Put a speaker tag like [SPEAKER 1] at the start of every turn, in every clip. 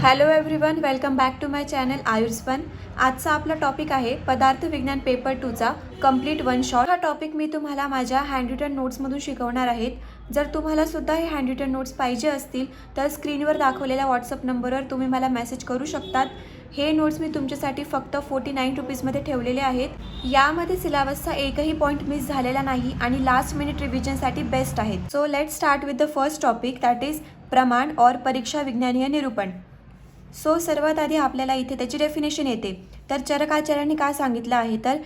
[SPEAKER 1] Hello everyone, welcome back to my channel Ayurspan. आजचा आपला topic आहे पदार्थ विज्ञान पेपर 2चा कंप्लीट वन शॉट. हा टॉपिक मी तुम्हाला माझ्या हँड रिटन नोट्समधून शिकवणार आहेत. जर तुम्हाला सुद्धा हे हँड रिटन नोट्स पाहिजे असतील तर स्क्रीनवर दाखवलेल्या व्हॉट्सअप नंबरवर तुम्ही मला मेसेज करू शकतात. हे नोट्स मी तुमच्यासाठी फक्त 49 रुपीजमध्ये ठेवलेले आहेत. यामध्ये सिलेबसचा एकही पॉईंट मिस झालेला नाही आणि लास्ट मिनिट रिव्हिजनसाठी बेस्ट आहेत. So let's start with the first topic, that is प्रमाण और परीक्षा विज्ञानीय निरूपण. सर्वात आधी आपल्याला इथे त्याची डेफिनेशन येते. तर चरकाचार्यांनी काय सांगितलं आहे, तर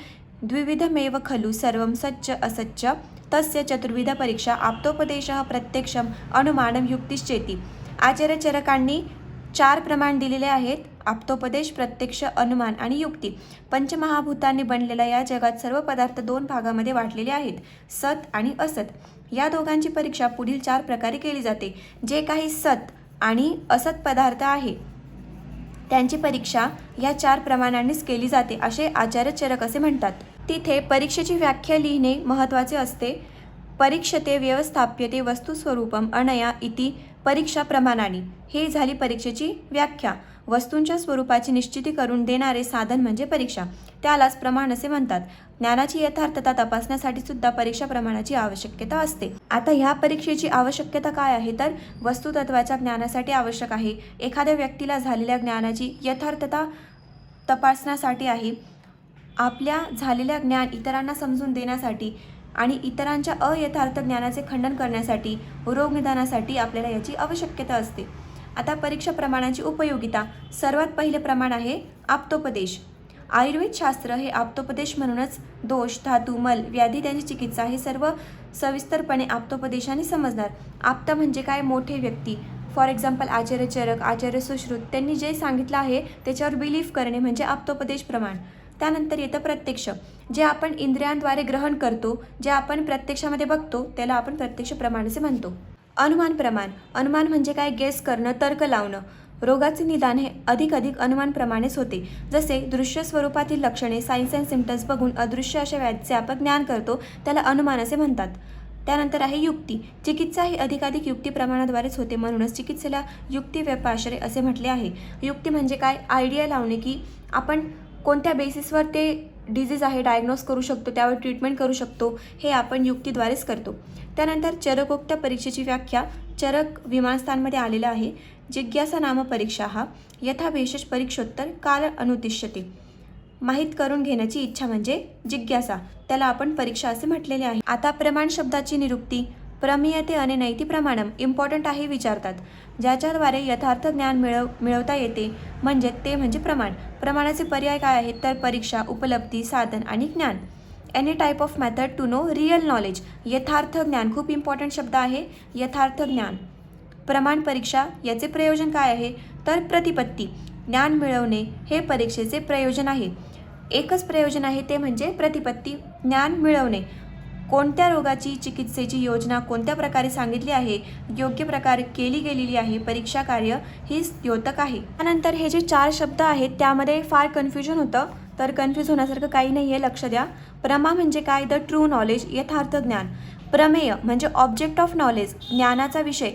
[SPEAKER 1] द्विविधमेव खलु सर्वं सच्च असच्च तस्य चतुर्विध परीक्षा आप्तोपदेशः प्रत्यक्षम अनुमानम युक्तिश्चेती. आचार्य चरकांनी 4 प्रमाण दिलेले आहेत: आप्तोपदेश, प्रत्यक्ष, अनुमान आणि युक्ती. पंचमहाभूतांनी बनलेल्या या जगात सर्व पदार्थ 2 भागामध्ये वाटलेले आहेत, सत आणि असत. या दोघांची परीक्षा पुढील 4 प्रकारे केली जाते. जे काही सत आणि असत पदार्थ आहे त्यांची परीक्षा या 4 प्रमाणांनीच केली जाते, असे आचार्य चरक असे म्हणतात. तिथे परीक्षेची व्याख्या लिहिणे महत्त्वाचे असते. परीक्षते व्यवस्थाप्यते वस्तुस्वरूपम अनया इति परीक्षा प्रमाणानी. ही झाली परीक्षेची व्याख्या. वस्तूंच्या स्वरूपाची निश्चिती करून देणारे साधन म्हणजे परीक्षा, त्यालाच प्रमाण असे म्हणतात. ज्ञानाची यथार्थता तपासण्यासाठी सुद्धा परीक्षा प्रमाणाची आवश्यकता असते. आता ह्या परीक्षेची आवश्यकता काय आहे, तर वस्तुतत्वाच्या ज्ञानासाठी आवश्यक आहे. एखाद्या व्यक्तीला झालेल्या ज्ञानाची यथार्थता तपासण्यासाठी आहे. आपल्या झालेल्या ज्ञान इतरांना समजून देण्यासाठी आणि इतरांच्या अयथार्थ ज्ञानाचे खंडन करण्यासाठी, रोगनिदानासाठी आपल्याला याची आवश्यकता असते. आता परीक्षा प्रमाणाची उपयोगिता. सर्वात पहिले प्रमाण आहे आप्तोपदेश. आयुर्वेदशास्त्र हे आप्तोपदेश म्हणूनच दोष, धातू, मल, व्याधी त्यांची चिकित्सा हे सर्व सविस्तरपणे आप्तोपदेशाने समजणार. आप्त म्हणजे काय? मोठे व्यक्ती. फॉर एक्झाम्पल आचार्य चरक, आचार्य सुश्रुत, त्यांनी जे सांगितलं आहे त्याच्यावर बिलीफ करणे म्हणजे आप्तोपदेश प्रमाण. त्यानंतर येतं प्रत्यक्ष. जे आपण इंद्रियांद्वारे ग्रहण करतो, जे आपण प्रत्यक्षामध्ये बघतो त्याला आपण प्रत्यक्ष प्रमाण असे म्हणतो. अनुमान प्रमाण. अनुमान म्हणजे काय? गेस करणं, तर्क लावणं. रोगाचे निदान हे अधिक अनुमानप्रमाणेच होते. जसे दृश्य स्वरूपातील लक्षणे, सायन्स अँड सिम्पटम्स बघून अदृश्य अशा व्याधीचे आपण ज्ञान करतो, त्याला अनुमान असे म्हणतात. त्यानंतर आहे युक्ती. चिकित्सा ही अधिकाधिक युक्ती प्रमाणाद्वारेच होते, म्हणूनच चिकित्सेला युक्ती व्यपाश्रय असे म्हटले आहे. युक्ती म्हणजे काय? आयडिया लावणे, की आपण कोणत्या बेसिसवर ते डिझीज आहे डायग्नोज करू शकतो, त्यावर ट्रीटमेंट करू शकतो, हे आपण युक्तीद्वारेच करतो. त्यानंतर चरकोक्त परीक्षेची व्याख्या. चरक विमानस्थानमध्ये आलेला आहे. जिज्ञासा नाम परीक्षा हा यथाविशेष परीक्षोत्तर काल अनुतिष्यते. माहीत करून घेण्याची इच्छा म्हणजे जिज्ञासा, त्याला आपण परीक्षा असे म्हटलेले आहे. आता प्रमाण शब्दाची निरुक्ती. प्रमीयते अनेनैति प्रमाणम. इम्पॉर्टंट आहे, विचारतात. ज्याच्याद्वारे यथार्थ ज्ञान मिळवता येते म्हणजे ते म्हणजे प्रमाण. प्रमाणाचे पर्याय काय आहेत, तर परीक्षा, उपलब्धी, साधन आणि ज्ञान. Any type of method to know real knowledge. यथार्थ ज्ञान खूप इम्पॉर्टंट शब्द आहे. यथार्थ ज्ञान. प्रमाण परीक्षा याचे प्रयोजन काय आहे, तर प्रतिपत्ती. ज्ञान मिळवणे हे परीक्षेचे प्रयोजन आहे. एकच प्रयोजन आहे, ते म्हणजे प्रतिपत्ती, ज्ञान मिळवणे. कोणत्या रोगाची चिकित्सेची योजना कोणत्या प्रकारे सांगितली आहे, योग्य प्रकारे केली गेलेली आहे, परीक्षा कार्य हीच द्योतक आहे. त्यानंतर हे जे 4 शब्द आहेत त्यामध्ये फार कन्फ्युजन होतं, तर कन्फ्यूज होण्यासारखं काही नाही आहे, लक्ष द्या. प्रमा म्हणजे काय, द ट्रू नॉलेज, यथार्थ ज्ञान. प्रमेय म्हणजे ऑब्जेक्ट ऑफ नॉलेज, ज्ञानाचा विषय,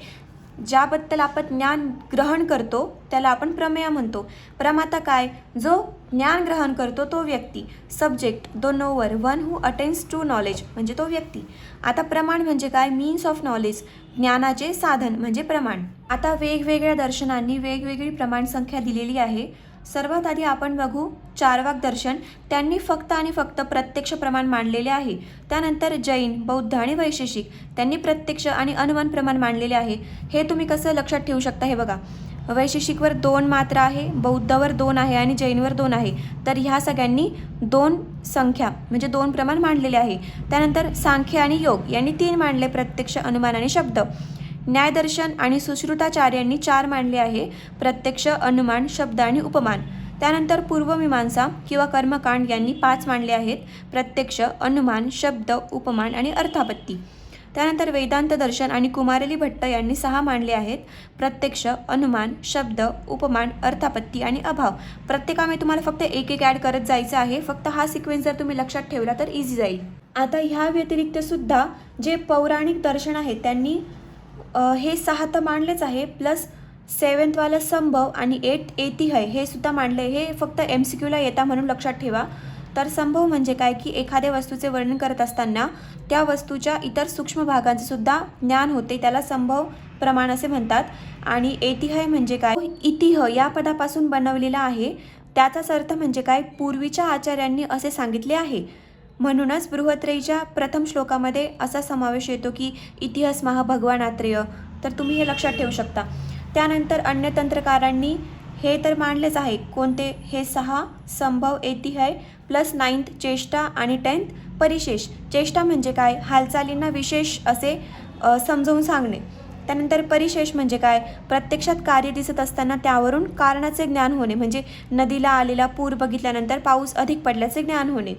[SPEAKER 1] ज्याबद्दल आपण ज्ञान ग्रहण करतो त्याला आपण प्रमेय म्हणतो. प्रमाता काय? जो ज्ञान ग्रहण करतो तो व्यक्ती. Subject, the knower, one who attends to knowledge म्हणजे तो व्यक्ती. आता प्रमाण म्हणजे काय? मीन्स ऑफ नॉलेज, ज्ञानाचे साधन म्हणजे प्रमाण. आता वेगवेगळ्या दर्शनांनी वेगवेगळी प्रमाण संख्या दिलेली आहे. सर्वात आधी आपण बघू चार्वाक दर्शन. त्यांनी फक्त आणि फक्त प्रत्यक्ष प्रमाण मांडलेले आहे. त्यानंतर जैन, बौद्ध आणि वैशेषिक त्यांनी प्रत्यक्ष आणि अनुमान प्रमाण मांडलेले आहे. हे तुम्ही कसं लक्षात ठेवू शकता, हे बघा. वैशेषिकवर 2 मात्र आहे, बौद्धवर 2 आहे आणि जैनवर 2 आहे. तर ह्या सगळ्यांनी 2 संख्या म्हणजे 2 प्रमाण मांडलेले आहे. त्यानंतर सांख्य आणि योग यांनी 3 मांडले, प्रत्यक्ष, अनुमान आणि शब्द. न्यायदर्शन आणि सुश्रुताचार्यांनी 4 मांडले आहे, प्रत्यक्ष, अनुमान, शब्द आणि उपमान. त्यानंतर पूर्वमीमांसा किंवा कर्मकांड यांनी 5 मांडले आहेत, प्रत्यक्ष, अनुमान, शब्द, उपमान आणि अर्थापत्ती. त्यानंतर वेदांत दर्शन आणि कुमारेली भट्ट यांनी 6 मांडले आहेत, प्रत्यक्ष, अनुमान, शब्द, उपमान, अर्थापत्ती आणि अभाव. प्रत्येकामध्ये तुम्हाला फक्त एक ॲड करत जायचं आहे. फक्त हा सिक्वेन्स जर तुम्ही लक्षात ठेवला तर इझी जाईल. आता ह्या व्यतिरिक्त सुद्धा जे पौराणिक दर्शन आहे त्यांनी हे 6 तर मांडलेच आहे, प्लस सेवन्थवालं संभव आणि ऐतिह्य हे सुद्धा मांडले. हे फक्त MCQला येता म्हणून लक्षात ठेवा. तर संभव म्हणजे काय की एखाद्या वस्तूचे वर्णन करत असताना त्या वस्तूच्या इतर सूक्ष्म भागांचे सुद्धा ज्ञान होते, त्याला संभव प्रमाण असे म्हणतात. आणि ऐतिह्य म्हणजे काय, ऐतिह्य या पदापासून बनवलेला आहे. त्याचाच अर्थ म्हणजे काय, पूर्वीच्या आचार्यांनी असे सांगितले आहे. म्हणूनच बृहत्त्रयीच्या प्रथम श्लोकामध्ये असा समावेश येतो की इतिहासमः भगवानात्रेय. तर तुम्ही हे लक्षात ठेवू शकता. त्यानंतर अन्य तंत्रकारांनी हे तर मांडलेच आहे. कोणते, हे 6 संभव ऐतिह्य प्लस 9th चेष्टा आणि 10th परिशेष. चेष्टा म्हणजे काय, हालचालींना विशेष असे समजावून सांगणे. त्यानंतर परिशेष म्हणजे काय, प्रत्यक्षात कार्य दिसत असताना त्यावरून कारणाचे ज्ञान होणे, म्हणजे नदीला आलेला पूर बघितल्यानंतर पाऊस अधिक पडल्याचे ज्ञान होणे.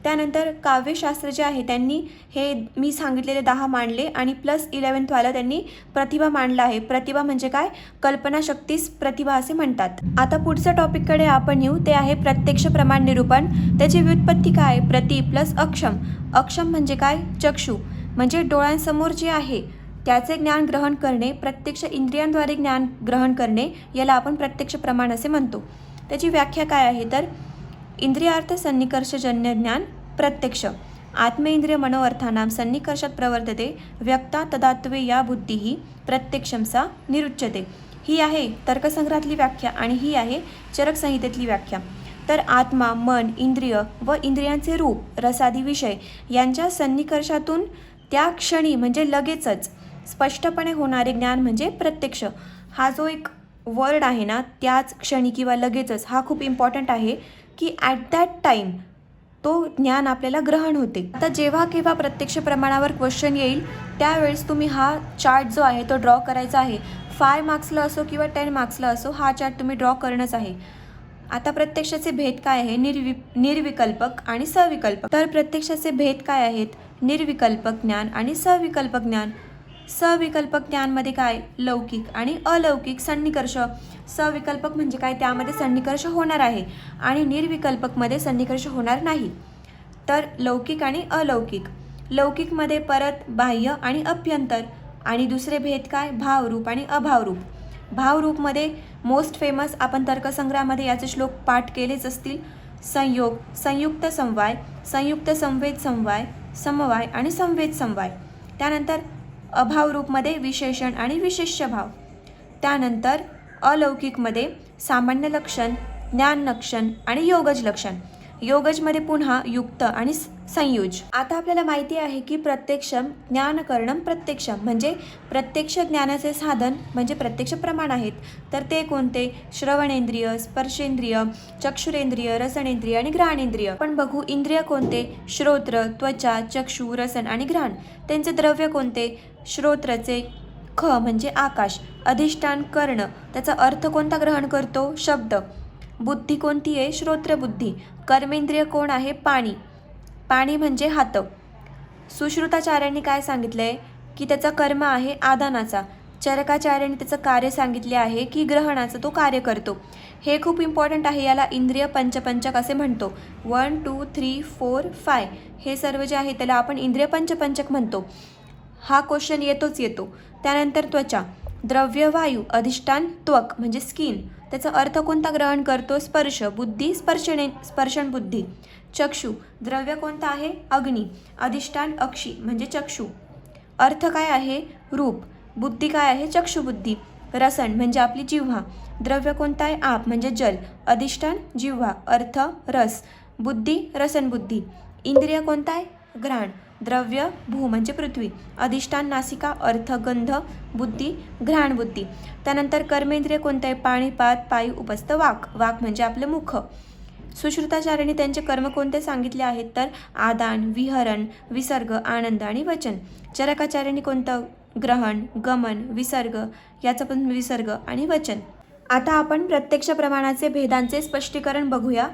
[SPEAKER 1] त्यानंतर काव्यशास्त्र जे आहे त्यांनी हे मी सांगितलेले 10 मांडले आणि प्लस 11thवालं त्यांनी प्रतिभा मांडला आहे. प्रतिभा म्हणजे काय, कल्पनाशक्तीस प्रतिभा असे म्हणतात. आता पुढच्या टॉपिककडे आपण येऊ, ते आहे प्रत्यक्ष प्रमाण निरूपण. त्याची व्युत्पत्ती काय, प्रति प्लस अक्षम. अक्षम म्हणजे काय, चक्षु म्हणजे डोळ्यांसमोर जे आहे त्याचे ज्ञान ग्रहण करणे, प्रत्यक्ष इंद्रियांद्वारे ज्ञान ग्रहण करणे, याला आपण प्रत्यक्ष प्रमाण असे म्हणतो. त्याची व्याख्या काय आहे तर इंद्रियार्थ सन्निकर्षजन्य ज्ञान प्रत्यक्ष. आत्मेंद्रिय मनोअर्थानां सन्निकर्षात प्रवर्तते व्यक्ता तदात्वे या बुद्धी प्रत्यक्षं सा निरुच्यते. ही आहे तर्कसंग्रहातली व्याख्या आणि ही आहे चरक संहितेतली व्याख्या. तर आत्मा, मन, इंद्रिय व इंद्रियांचे रूप, रसादी विषय यांच्या सन्निकर्षातून त्या क्षणी म्हणजे लगेचच स्पष्टपणे होणारे ज्ञान म्हणजे प्रत्यक्ष. हा जो एक वर्ड आहे ना, त्याच क्षणी किंवा लगेचच, हा खूप इम्पॉर्टंट आहे की ॲट दॅट टाईम तो ज्ञान आपल्याला ग्रहण होते. आता जेव्हा केव्हा प्रत्यक्ष प्रमाणावर क्वेश्चन येईल त्यावेळेस तुम्ही हा चार्ट जो आहे तो ड्रॉ करायचा आहे. 5 मार्क्सला असो किंवा 10 मार्क्सला असो, हा चार्ट तुम्ही ड्रॉ करणंच आहे. आता प्रत्यक्षाचे भेद काय आहे, निर्विकल्पक आणि सविकल्पक. तर प्रत्यक्षाचे भेद काय आहेत, निर्विकल्पक ज्ञान आणि सविकल्पक ज्ञान. सविकल्पक ज्ञानमध्ये काय, लौकिक आणि अलौकिक सन्निकर्ष. सविकल्पक म्हणजे काय, त्यामध्ये सन्निकर्ष होणार आहे आणि निर्विकल्पकमध्ये सन्निकर्ष होणार नाही. तर लौकिक आणि अलौकिक. लौकिकमध्ये परत बाह्य आणि अभ्यंतर. आणि दुसरे भेद काय, भावरूप आणि अभावरूप. भावरूपमध्ये मोस्ट फेमस आपण तर्कसंग्रहामध्ये याचे श्लोक पाठ केलेच असतील. संयोग, संयुक्त समवाय, संयुक्त संवेद समवाय, समवाय आणि संवेद समवाय. त्यानंतर अभावरूपमध्ये विशेषण आणि विशेष्य भाव. त्यानंतर अलौकिकमध्ये सामान्य लक्षण, ज्ञान लक्षण आणि योगज लक्षण. योगजमध्ये पुन्हा युक्त आणि संयुज. आता आपल्याला माहिती आहे की प्रत्यक्षम ज्ञानकरणम प्रत्यक्षम म्हणजे प्रत्यक्ष ज्ञानाचे साधन म्हणजे प्रत्यक्ष प्रमाण आहेत. तर ते कोणते, श्रवणेंद्रिय, स्पर्शेंद्रिय, चक्षुरेंद्रिय, रसनेंद्रिय आणि घ्राणेंद्रिय. पण बघू इंद्रिय कोणते, श्रोत्र, त्वचा, चक्षु, रसन आणि घ्राण. त्यांचे द्रव्य कोणते, श्रोत्रचे ख म्हणजे आकाश, अधिष्ठान कर्ण, त्याचा अर्थ कोणता ग्रहण करतो, शब्द. बुद्धी कोणती आहे, श्रोत्रबुद्धी. कर्मेंद्रिय कोण आहे, पाणी, पाणी म्हणजे हात. सुश्रुताचार्यांनी काय सांगितलंय की त्याचा कर्म आहे आदानाचा. चरकाचार्यांनी त्याचं कार्य सांगितले आहे की ग्रहणाचं तो कार्य करतो. हे खूप इम्पॉर्टंट आहे. याला इंद्रिय पंचपंचक असे म्हणतो. 1 2 3 4 5 हे सर्व जे आहे त्याला आपण इंद्रिय पंचपंचक म्हणतो. हा क्वेश्चन येतो. त्यानंतर त्वचा, द्रव्य वायू, अधिष्ठान त्वक म्हणजे स्किन, त्याचा अर्थ कोणता ग्रहण करतो, स्पर्श, बुद्धी स्पर्शन बुद्धी. चक्षु, द्रव्य कोणता आहे, अग्नी, अधिष्ठान अक्षी म्हणजे चक्षु, अर्थ काय आहे, रूप, बुद्धी काय आहे, चक्षुबुद्धी. रसन म्हणजे आपली जिव्हा, द्रव्य कोणता आहे, आप म्हणजे जल, अधिष्ठान जिव्हा, अर्थ रस, बुद्धी रसनबुद्धी. इंद्रिय कोणता आहे, घ्राण, द्रव्य भू म्हणजे पृथ्वी, अधिष्ठान नासिका, अर्थ गंध, बुद्धी घ्राण बुद्धी. त्यानंतर कर्मेंद्रिय कोणतं आहे, पाणी, पात, पायू, उपस्थ, वाक, वाक म्हणजे आपलं मुख. सुश्रुताचार्यांनी त्यांचे कर्म कोणते सांगितले आहेत तर आदान, विहरण, विसर्ग, आनंद आणि वचन. चरकाचार्यांनी कोणतं, ग्रहण, गमन, विसर्ग, याचं पण विसर्ग आणि वचन. आता आपण प्रत्यक्ष प्रमाणाचे भेदांचे स्पष्टीकरण बघूया.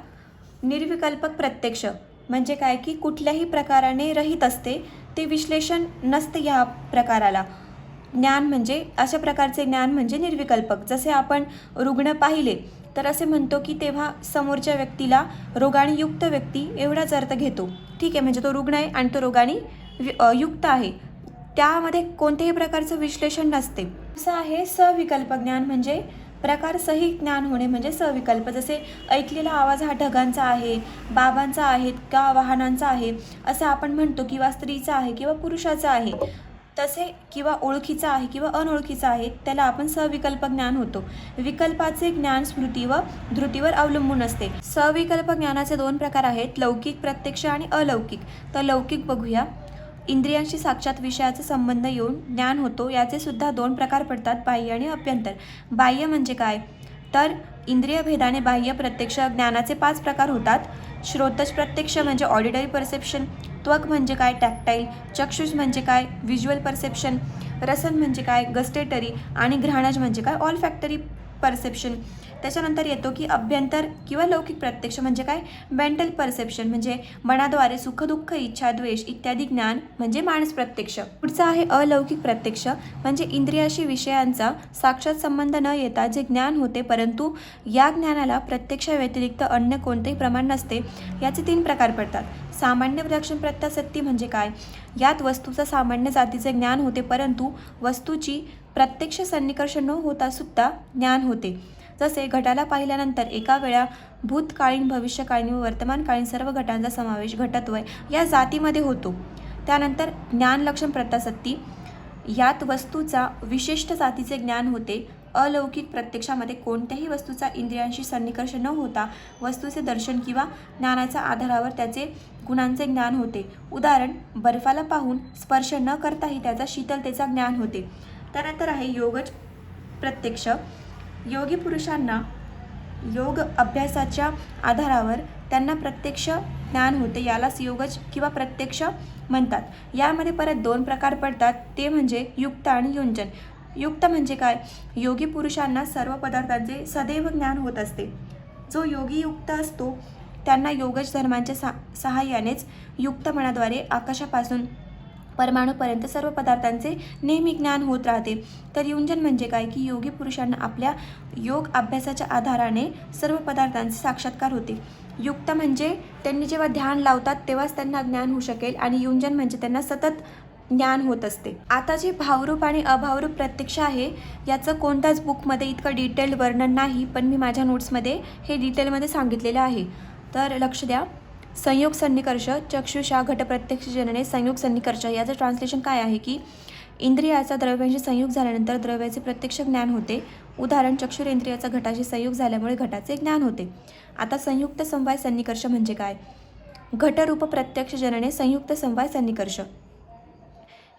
[SPEAKER 1] निर्विकल्पक प्रत्यक्ष म्हणजे काय की कुठल्याही प्रकाराने रहित असते, ते विश्लेषण नसते या प्रकाराला. ज्ञान म्हणजे अशा प्रकारचे ज्ञान म्हणजे निर्विकल्पक. जसे आपण रुग्ण पाहिले तर असे म्हणतो की तेव्हा समोरच्या व्यक्तीला रोगाने युक्त व्यक्ती एवढाच अर्थ घेतो. ठीक आहे, म्हणजे तो रुग्ण आहे आणि तो रोगाने युक्त आहे. त्यामध्ये कोणत्याही प्रकारचं विश्लेषण नसते. असं आहे सविकल्प ज्ञान, म्हणजे प्रकार सहित ज्ञान होणे म्हणजे सविकल्प. जसे ऐकलेला आवाज हा ढगांचा आहे, बाबांचा आहे का वाहनांचा आहे असं आपण म्हणतो, किंवा स्त्रीचा आहे किंवा पुरुषाचा आहे तसे, किंवा ओळखीचा आहे किंवा अनोळखीचा आहे, त्याला आपण सविकल्प ज्ञान होतो. विकल्पाचे ज्ञान स्मृती व धृतीवर अवलंबून असते. सविकल्प ज्ञानाचे 2 प्रकार आहेत, लौकिक प्रत्यक्ष आणि अलौकिक. तर लौकिक बघूया. इंद्रियांशी साक्षात विषयाचा संबंध येऊन ज्ञान होतो. याचे सुद्धा 2 प्रकार पडतात, बाह्य आणि अभ्यंतर. बाह्य म्हणजे काय, तर इंद्रिय भेदाने बाह्य प्रत्यक्ष ज्ञानाचे 5 प्रकार होतात. श्रोतज प्रत्यक्ष म्हणजे ऑडिटरी परसेप्शन, त्वक म्हणजे काय, टॅक्टाईल, चक्षुष म्हणजे काय, व्हिज्युअल परसेप्शन, रसन म्हणजे काय, गस्टेटरी, आणि घ्राणज म्हणजे काय, ऑल फॅक्टरी परसेप्शन. त्याच्यानंतर येतो की अभ्यंतर किंवा लौकिक प्रत्यक्ष म्हणजे काय, मेंटल परसेप्शन म्हणजे मनाद्वारे सुख दुःख इच्छा द्वेष इत्यादी ज्ञान म्हणजे मानस प्रत्यक्ष. पुढचा आहे अलौकिक प्रत्यक्ष, म्हणजे इंद्रियाशी विषयांचा साक्षात संबंध न येता जे ज्ञान होते, परंतु या ज्ञानाला प्रत्यक्ष व्यतिरिक्त अन्य कोणतेही प्रमाण नसते. याचे 3 प्रकार पडतात. सामान्य लक्षण प्रत्यासत्ती म्हणजे काय, यात वस्तूचा सामान्य जातीचे ज्ञान होते, परंतु वस्तूची प्रत्यक्ष सन्निकर्ष न होता सुद्धा ज्ञान होते. जसे घटाला पाहिल्यानंतर एका वेळा भूतकालीन भविष्यकालीन व वर्तमानकालीन सर्व घटांचा समावेश घटत्वय या जातीमध्ये होतो. त्यानंतर ज्ञान लक्षण प्रत्यासत्ती, यात वस्तूचा विशिष्ट जातीचे ज्ञान होते. अलौकिक प्रत्यक्षामध्ये कोणत्याही वस्तूचा इंद्रियांशी सन्निकर्ष न होता वस्तूचे दर्शन किंवा ज्ञानाच्या आधारावर त्याचे गुणांचे ज्ञान होते. उदाहरण, बर्फाला पाहून स्पर्श न करताही त्याचा शीतलतेचा ज्ञान होते. त्यानंतर आहे योगज प्रत्यक्ष. योगी पुरुषांना योग अभ्यासाच्या आधारावर त्यांना प्रत्यक्ष ज्ञान होते, यालाच योगज किंवा प्रत्यक्ष म्हणतात. यामध्ये परत 2 प्रकार पडतात, ते म्हणजे युक्त आणि युंजन. युक्त म्हणजे काय, योगी पुरुषांना सर्व पदार्थांचे सदैव ज्ञान होत असते. जो योगी युक्त असतो त्यांना योगज धर्मांच्या सहाय्यानेच युक्त मनाद्वारे आकाशापासून परमाणूपर्यंत सर्व पदार्थांचे नेहमी ज्ञान होत राहते. तर युंजन म्हणजे काय, की योगी पुरुषांना आपल्या योग अभ्यासाच्या आधाराने सर्व पदार्थांचे साक्षात्कार होते. युक्त म्हणजे त्यांनी जेव्हा ध्यान लावतात तेव्हाच त्यांना ज्ञान होऊ शकेल, आणि युंजन म्हणजे त्यांना सतत ज्ञान होत असते. आता जे भावरूप आणि अभावरूप प्रत्यक्ष आहे याचं कोणत्याच बुकमध्ये इतकं डिटेल्ड वर्णन नाही, पण मी माझ्या नोट्समध्ये हे डिटेलमध्ये सांगितलेलं आहे. तर लक्ष द्या. संयोग सन्निकर्ष, चक्षुषा घटप्रत्यक्ष जनने संयोग सन्निकर्ष. याचं ट्रान्सलेशन काय आहे की इंद्रियाचा द्रव्यांशी संयोग झाल्यानंतर द्रव्याचे प्रत्यक्ष ज्ञान होते. उदाहरण, चक्षुरेंद्रियाचा घटाशी संयोग झाल्यामुळे घटाचे ज्ञान होते. आता संयुक्त समवाय सन्निकर्ष म्हणजे काय, घटरूप प्रत्यक्ष जनने संयुक्त समवाय सन्निकर्ष.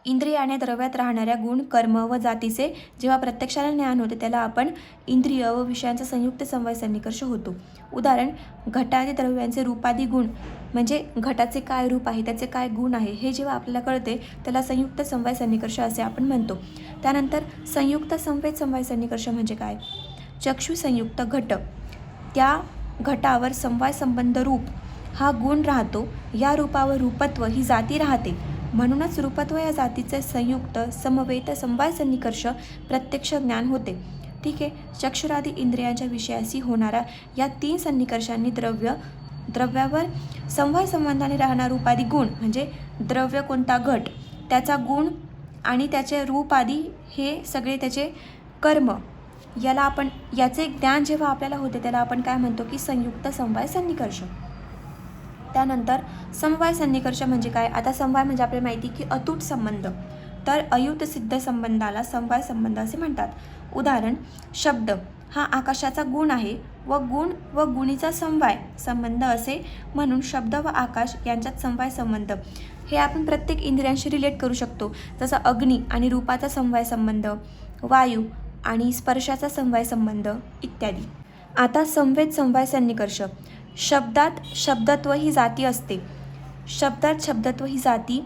[SPEAKER 1] इंद्रियाने द्रव्यात राहणाऱ्या गुण कर्म व जातीचे जेव्हा प्रत्यक्षाला ज्ञान होते त्याला आपण इंद्रिय व विषयांचा संयुक्त समवाय सन्निकर्ष होतो. उदाहरण, घटादी द्रव्यांचे रूपादी गुण म्हणजे घटाचे काय रूप आहे, त्याचे काय गुण आहे, हे जेव्हा आपल्याला कळते त्याला संयुक्त समवाय सन्निकर्ष असे आपण म्हणतो. त्यानंतर संयुक्त संवेद समवाय सन्निकर्ष म्हणजे काय, चक्षु संयुक्त घट, त्या घटावर समवाय संबंध रूप हा गुण राहतो, या रूपावर रूपत्व ही जाती राहते, म्हणूनच रूपत्व या जातीचे संयुक्त समवेत समवाय सन्निकर्ष प्रत्यक्ष ज्ञान होते. ठीक आहे. चक्षुरादी इंद्रियांच्या विषयाशी होणारा या 3 सन्निकर्षांनी द्रव्यावर समवाय संबंधाने राहणार रूपादी गुण म्हणजे द्रव्य कोणता घट, त्याचा गुण आणि त्याचे रूपादी हे सगळे त्याचे कर्म, याला आपण याचे ज्ञान जेव्हा आपल्याला होते त्याला आपण काय म्हणतो की संयुक्त समवाय सन्निकर्ष. त्यानंतर समवाय सन्निकर्ष म्हणजे काय, आता समवाय म्हणजे आपल्याला माहिती की अतूट संबंध, तर अयुत सिद्ध संबंधाला समवाय संबंध असे म्हणतात. उदाहरण, शब्द हा आकाशाचा गुण आहे व गुण व गुणीचा समवाय संबंध असे म्हणून शब्द व आकाश यांच्यात समवाय संबंध हे आपण प्रत्येक इंद्रियांशी रिलेट करू शकतो. जसं अग्नी आणि रूपाचा समवाय संबंध, वायू आणि स्पर्शाचा समवाय संबंध इत्यादी. आता संवेद समवाय सन्निकर्ष. शब्दात शब्दत्व ही जाती असते. शब्दात शब्दत्व ही जाती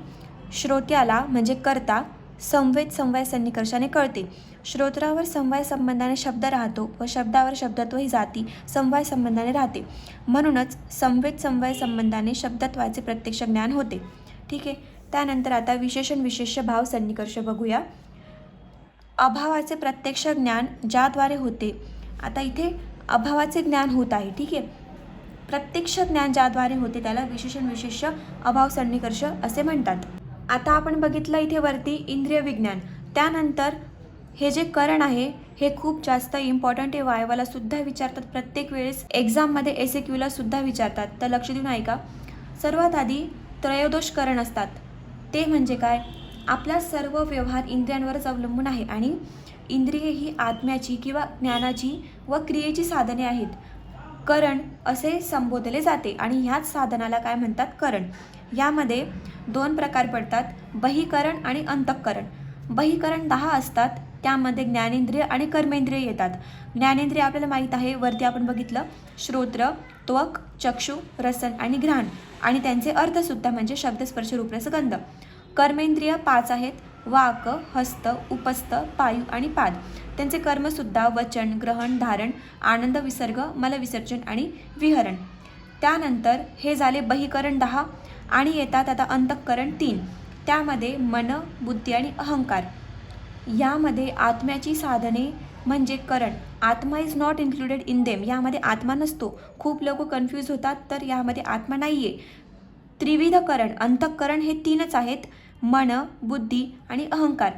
[SPEAKER 1] श्रोत्याला म्हणजे कर्ता संवेद समवाय सन्निकर्षाने कळते. श्रोत्रावर समवाय संबंधाने शब्द राहतो व शब्दावर शब्दत्व ही जाती समवाय संबंधाने राहते, म्हणूनच संवेद समवाय संबंधाने शब्दत्वाचे प्रत्यक्ष ज्ञान होते. ठीक आहे. त्यानंतर आता विशेषण विशेष्य भाव सन्निकर्ष बघूया. अभावाचे प्रत्यक्ष ज्ञान ज्याद्वारे होते, आता इथे अभावाचे ज्ञान होत आहे. ठीक आहे. प्रत्यक्ष ज्ञान ज्याद्वारे होते त्याला विशेषण विशेष्य अभाव सन्निकर्ष असे म्हणतात. आता आपण बघितलं इथे वरती इंद्रिय विज्ञान. त्यानंतर हे जे करण आहे हे खूप जास्त इम्पॉर्टंट आहे, वायवाला सुद्धा विचारतात, प्रत्येक वेळेस एक्झाममध्ये SAQला सुद्धा विचारतात, तर लक्ष देऊन ऐका. सर्वात आधी त्रयोदश करण असतात. ते म्हणजे काय, आपला सर्व व्यवहार इंद्रियांवरच अवलंबून आहे आणि इंद्रिये ही आत्म्याची किंवा ज्ञानाची व क्रियेची साधने आहेत. करण असे संबोधले जाते आणि ह्याच साधनाला काय म्हणतात, करण. यामध्ये 2 प्रकार पडतात, बहिकरण आणि अंतःकरण. बहिकरण 10 असतात, त्यामध्ये ज्ञानेंद्रिय आणि कर्मेंद्रिय येतात. ज्ञानेंद्रिय आपल्याला माहीत आहे, वरती आपण बघितलं, श्रोत्र, त्वक, चक्षु, रसन आणि घ्राण आणि त्यांचे अर्थसुद्धा म्हणजे शब्द, स्पर्श, रूप, रस, गंध. कर्मेंद्रिय 5 आहेत, वाक, हस्त, उपस्थ, पायू आणि पाद. त्यांचे कर्मसुद्धा वचन, ग्रहण, धारण, आनंद, विसर्ग, मलविसर्जन आणि विहरण. त्यानंतर हे झाले बहिकरण 10 आणि येतात आता अंतःकरण 3. त्यामध्ये मन, बुद्धी आणि अहंकार. यामध्ये आत्म्याची साधने म्हणजे करण. आत्मा is not included in them. यामध्ये आत्मा नसतो. खूप लोक कन्फ्यूज होतात, तर यामध्ये आत्मा नाही आहे. त्रिविध करण, अंतःकरण हे 3च आहेत, मन, बुद्धी आणि अहंकार.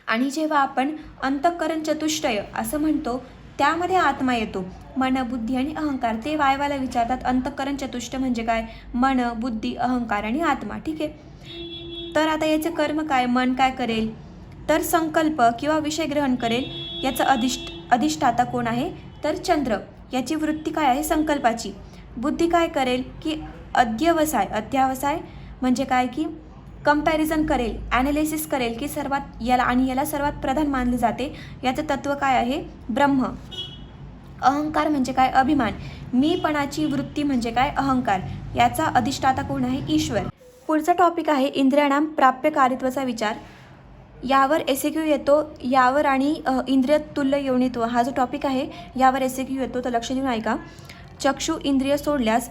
[SPEAKER 1] आणि जेव्हा आपण अंतःकरण चतुष्टय असं म्हणतो त्यामध्ये आत्मा येतो, मन, बुद्धी आणि अहंकार. ते वायवाला विचारतात, अंतःकरण चतुष्टय म्हणजे काय, मन, बुद्धी, अहंकार आणि आत्मा. ठीक आहे. तर आता याचे कर्म काय, मन काय करेल, तर संकल्प किंवा विषय ग्रहण करेल. याचा अधिष्ठाता कोण आहे, तर चंद्र. याची वृत्ती काय आहे, संकल्पाची. बुद्धी काय करेल की अध्यवसाय म्हणजे काय की कंपॅरिझन करेल, ॲनालिसिस करेल की याला सर्वात प्रधान मानले जाते. याचं तत्व काय आहे, ब्रह्म. अहंकार म्हणजे काय, अभिमान. मीपणाची वृत्ती म्हणजे काय, अहंकार. याचा अधिष्ठाता कोण आहे, ईश्वर. पुढचा टॉपिक आहे इंद्रियाणाम प्राप्यकारित्वाचा विचार. यावर SAQ येतो, यावर आणि इंद्रिय तुल्य योनित्व हा जो टॉपिक आहे यावर SAQ येतो, तर लक्ष देऊन ऐका. चक्षु इंद्रिय सोडल्यास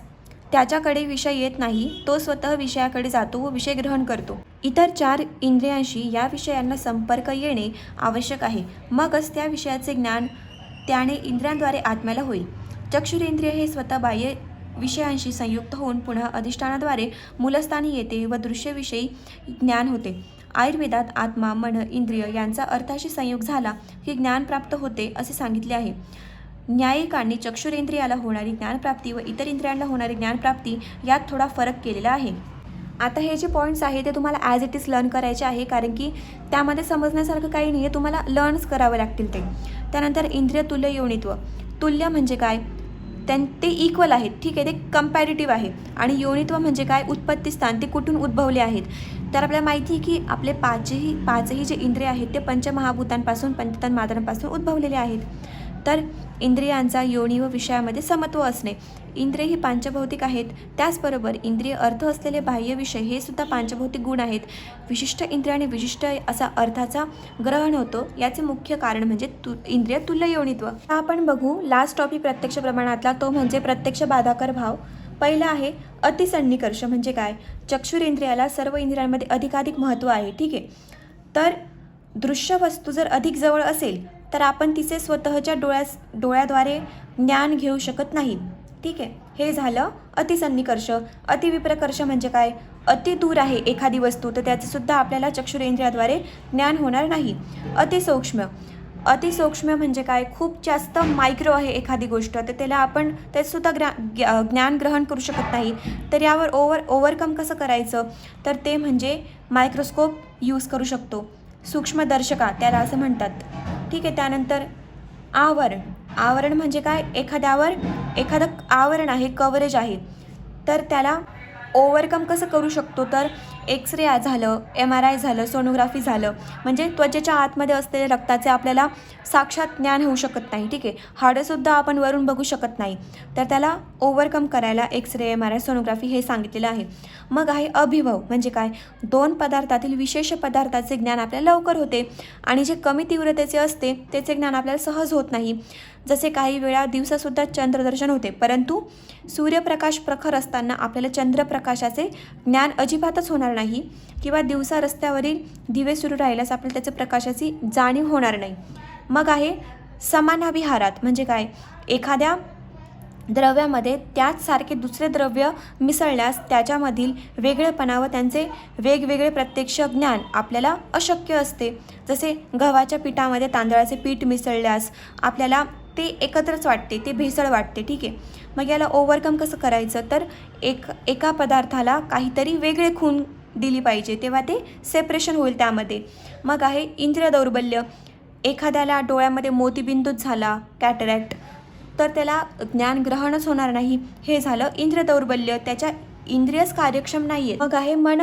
[SPEAKER 1] त्याच्याकडे विषय येत नाही, तो स्वतः विषयाकडे जातो व विषय ग्रहण करतो. इतर 4 इंद्रियांशी या विषयांना संपर्क येणे आवश्यक आहे, मगच त्या विषयाचे ज्ञान त्याने इंद्रियांद्वारे आत्म्याला होईल. चक्षुरेंद्रिय हे स्वतः बाह्य विषयांशी संयुक्त होऊन पुन्हा अधिष्ठानाद्वारे मूलस्थानी येते व दृश्यविषयी ज्ञान होते. आयुर्वेदात आत्मा, मन, इंद्रिय यांचा अर्थाशी संयोग झाला की ज्ञान प्राप्त होते असे सांगितले आहे. न्यायिकांनी चक्षुरेंद्रियाला होणारी ज्ञानप्राप्ती व इतर इंद्रियांना होणारी ज्ञानप्राप्ती यात थोडा फरक केलेला आहे. आता हे जे पॉईंट्स आहे ते तुम्हाला ॲज इट इज लर्न करायचे आहे, कारण की त्यामध्ये समजण्यासारखं काही नाही आहे, तुम्हाला लर्नच करावे लागतील ते. त्यानंतर इंद्रिय तुल्य योनित्व. तुल्य म्हणजे काय, ते इक्वल आहेत, ठीक आहे, ते कंपॅरेटिव्ह आहे. आणि योनित्व म्हणजे काय, उत्पत्ती स्थान, ते कुठून उद्भवले आहेत. तर आपल्याला माहिती आहे की आपले पाचही जे इंद्रिय आहेत ते पंचमहाभूतांपासून, पंचतन्मात्रांपासून उद्भवलेले आहेत. तर इंद्रियांचा योनी व विषयामध्ये समत्व असणे. इंद्रिय ही पांचभौतिक आहेत, त्याचबरोबर इंद्रिय अर्थ असलेले बाह्य विषय हे सुद्धा पांचभौतिक गुण आहेत. विशिष्ट इंद्रियाने विशिष्ट असा अर्थाचा ग्रहण होतो. याचे मुख्य कारण म्हणजे इंद्रिय तुल्य योनित्व. आपण बघू लास्ट टॉपिक प्रत्यक्ष प्रमाणातला, तो म्हणजे प्रत्यक्ष बाधाकर भाव. पहिला आहे अतिसन्निकर्ष म्हणजे काय, चक्षुरेंद्रियाला सर्व इंद्रियांमध्ये अधिकाधिक महत्त्व आहे. ठीक आहे. तर दृश्य वस्तू जर अधिक जवळ असेल तर आपण तिचे स्वतःच्या डोळ्याद्वारे ज्ञान घेऊ शकत नाही. ठीक आहे, हे झालं अतिसन्निकर्ष. अतिविप्रकर्ष म्हणजे काय, अति दूर आहे एखादी वस्तू तर त्याचंसुद्धा आपल्याला चक्षुरेंद्रियाद्वारे ज्ञान होणार नाही. अतिसूक्ष्म म्हणजे काय, खूप जास्त मायक्रो आहे एखादी गोष्ट तर त्याला आपण त्याचंसुद्धा ज्ञान ग्रहण करू शकत नाही. तर यावर ओव्हरकम कसं करायचं, तर ते म्हणजे मायक्रोस्कोप यूज करू शकतो. सूक्ष्मदर्शका त्याला असं म्हणतात. ठीक आहे. त्यानंतर आवरण म्हणजे काय, एखादं आवरण आहे, कव्हरेज आहे, तर त्याला ओव्हरकम कसं करू शकतो, तर एक्सरे झालं, MRI झालं, सोनोग्राफी झालं, म्हणजे त्वचेच्या आतमध्ये असलेले रक्ताचे आपल्याला साक्षात ज्ञान होऊ शकत नाही. ठीक आहे. हाडंसुद्धा आपण वरून बघू शकत नाही, तर त्याला ओव्हरकम करायला एक्सरे, MRI, सोनोग्राफी हे सांगितलेलं आहे. मग आहे अभिभव म्हणजे काय, 2 पदार्थातील विशेष पदार्थाचे ज्ञान आपल्याला लवकर होते आणि जे कमी तीव्रतेचे असते त्याचे ज्ञान आपल्याला सहज होत नाही. जसे काही वेळा दिवसासुद्धा चंद्रदर्शन होते, परंतु सूर्यप्रकाश प्रखर असताना आपल्याला चंद्रप्रकाशाचे ज्ञान अजिबातच होणार नाही, किंवा दिवसा रस्त्यावरील दिवे सुरू राहिल्यास आपल्याला त्याच्या प्रकाशाची जाणीव होणार नाही. मग आहे समानाविहारात म्हणजे काय, एखाद्या द्रव्यामध्ये त्याच सारखे दुसरे द्रव्य मिसळल्यास त्याच्यामधील वेगळेपणा व त्यांचे वेगवेगळे प्रत्यक्ष ज्ञान आपल्याला अशक्य असते. जसे गव्हाच्या पिठामध्ये तांदळाचे पीठ मिसळल्यास आपल्याला ते एकत्रच वाटते, ते भेसळ वाटते. ठीक आहे, मग याला ओव्हरकम कसं करायचं, तर एका पदार्थाला काहीतरी वेगळे खूण दिली पाहिजे, तेव्हा ते सेपरेशन होईल त्यामध्ये. मग आहे इंद्रिय दौर्बल्य. एखाद्याला डोळ्यामध्ये मोतीबिंदूच झाला, कॅटरॅक्ट, तर त्याला ज्ञानग्रहणच होणार नाही. हे झालं इंद्रिय दौर्बल्य, त्याच्या इंद्रियच कार्यक्षम नाही आहे. मग आहे मन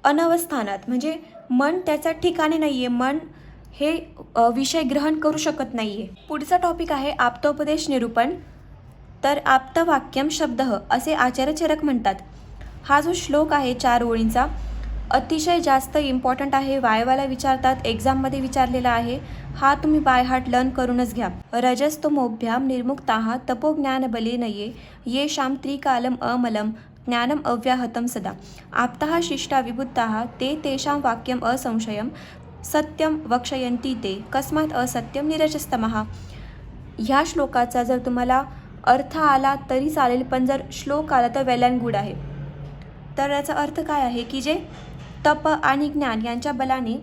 [SPEAKER 1] अनवस्थानात, म्हणजे मन त्याच्या ठिकाणी नाही आहे, मन हे विषय ग्रहण करू शकत नाही आहे. पुढचा टॉपिक आहे आप्तोपदेश निरूपण. तर आप्तवाक्यम शब्द असे आचार्य चरक म्हणतात. हा जो श्लोक आहे 4 ओळींचा, अतिशय जास्त इम्पॉर्टंट आहे. वायवाला विचारतात, एक्झाममध्ये विचारलेला आहे. हा तुम्ही बाय हार्ट लर्न करूनच घ्या. रजस्तमोभ्याम निर्मुक्ताः तपोज्ञानबलेनये येषां त्रिकालम अमलम ज्ञानम अव्याहतं सदा आप्ताः शिष्टा विबुद्धाः ते तेषां वाक्यम असंशयम सत्यम वक्षयन्ति ते कस्मात् असत्यम निरजस्तमः. ह्या श्लोकाचा जर तुम्हाला अर्थ आला तरी चालेल, पण जर श्लोक आला तर वेल अँड गुड आहे. तर याचा अर्थ काय आहे की जे तप आणि ज्ञान यांच्या बलाने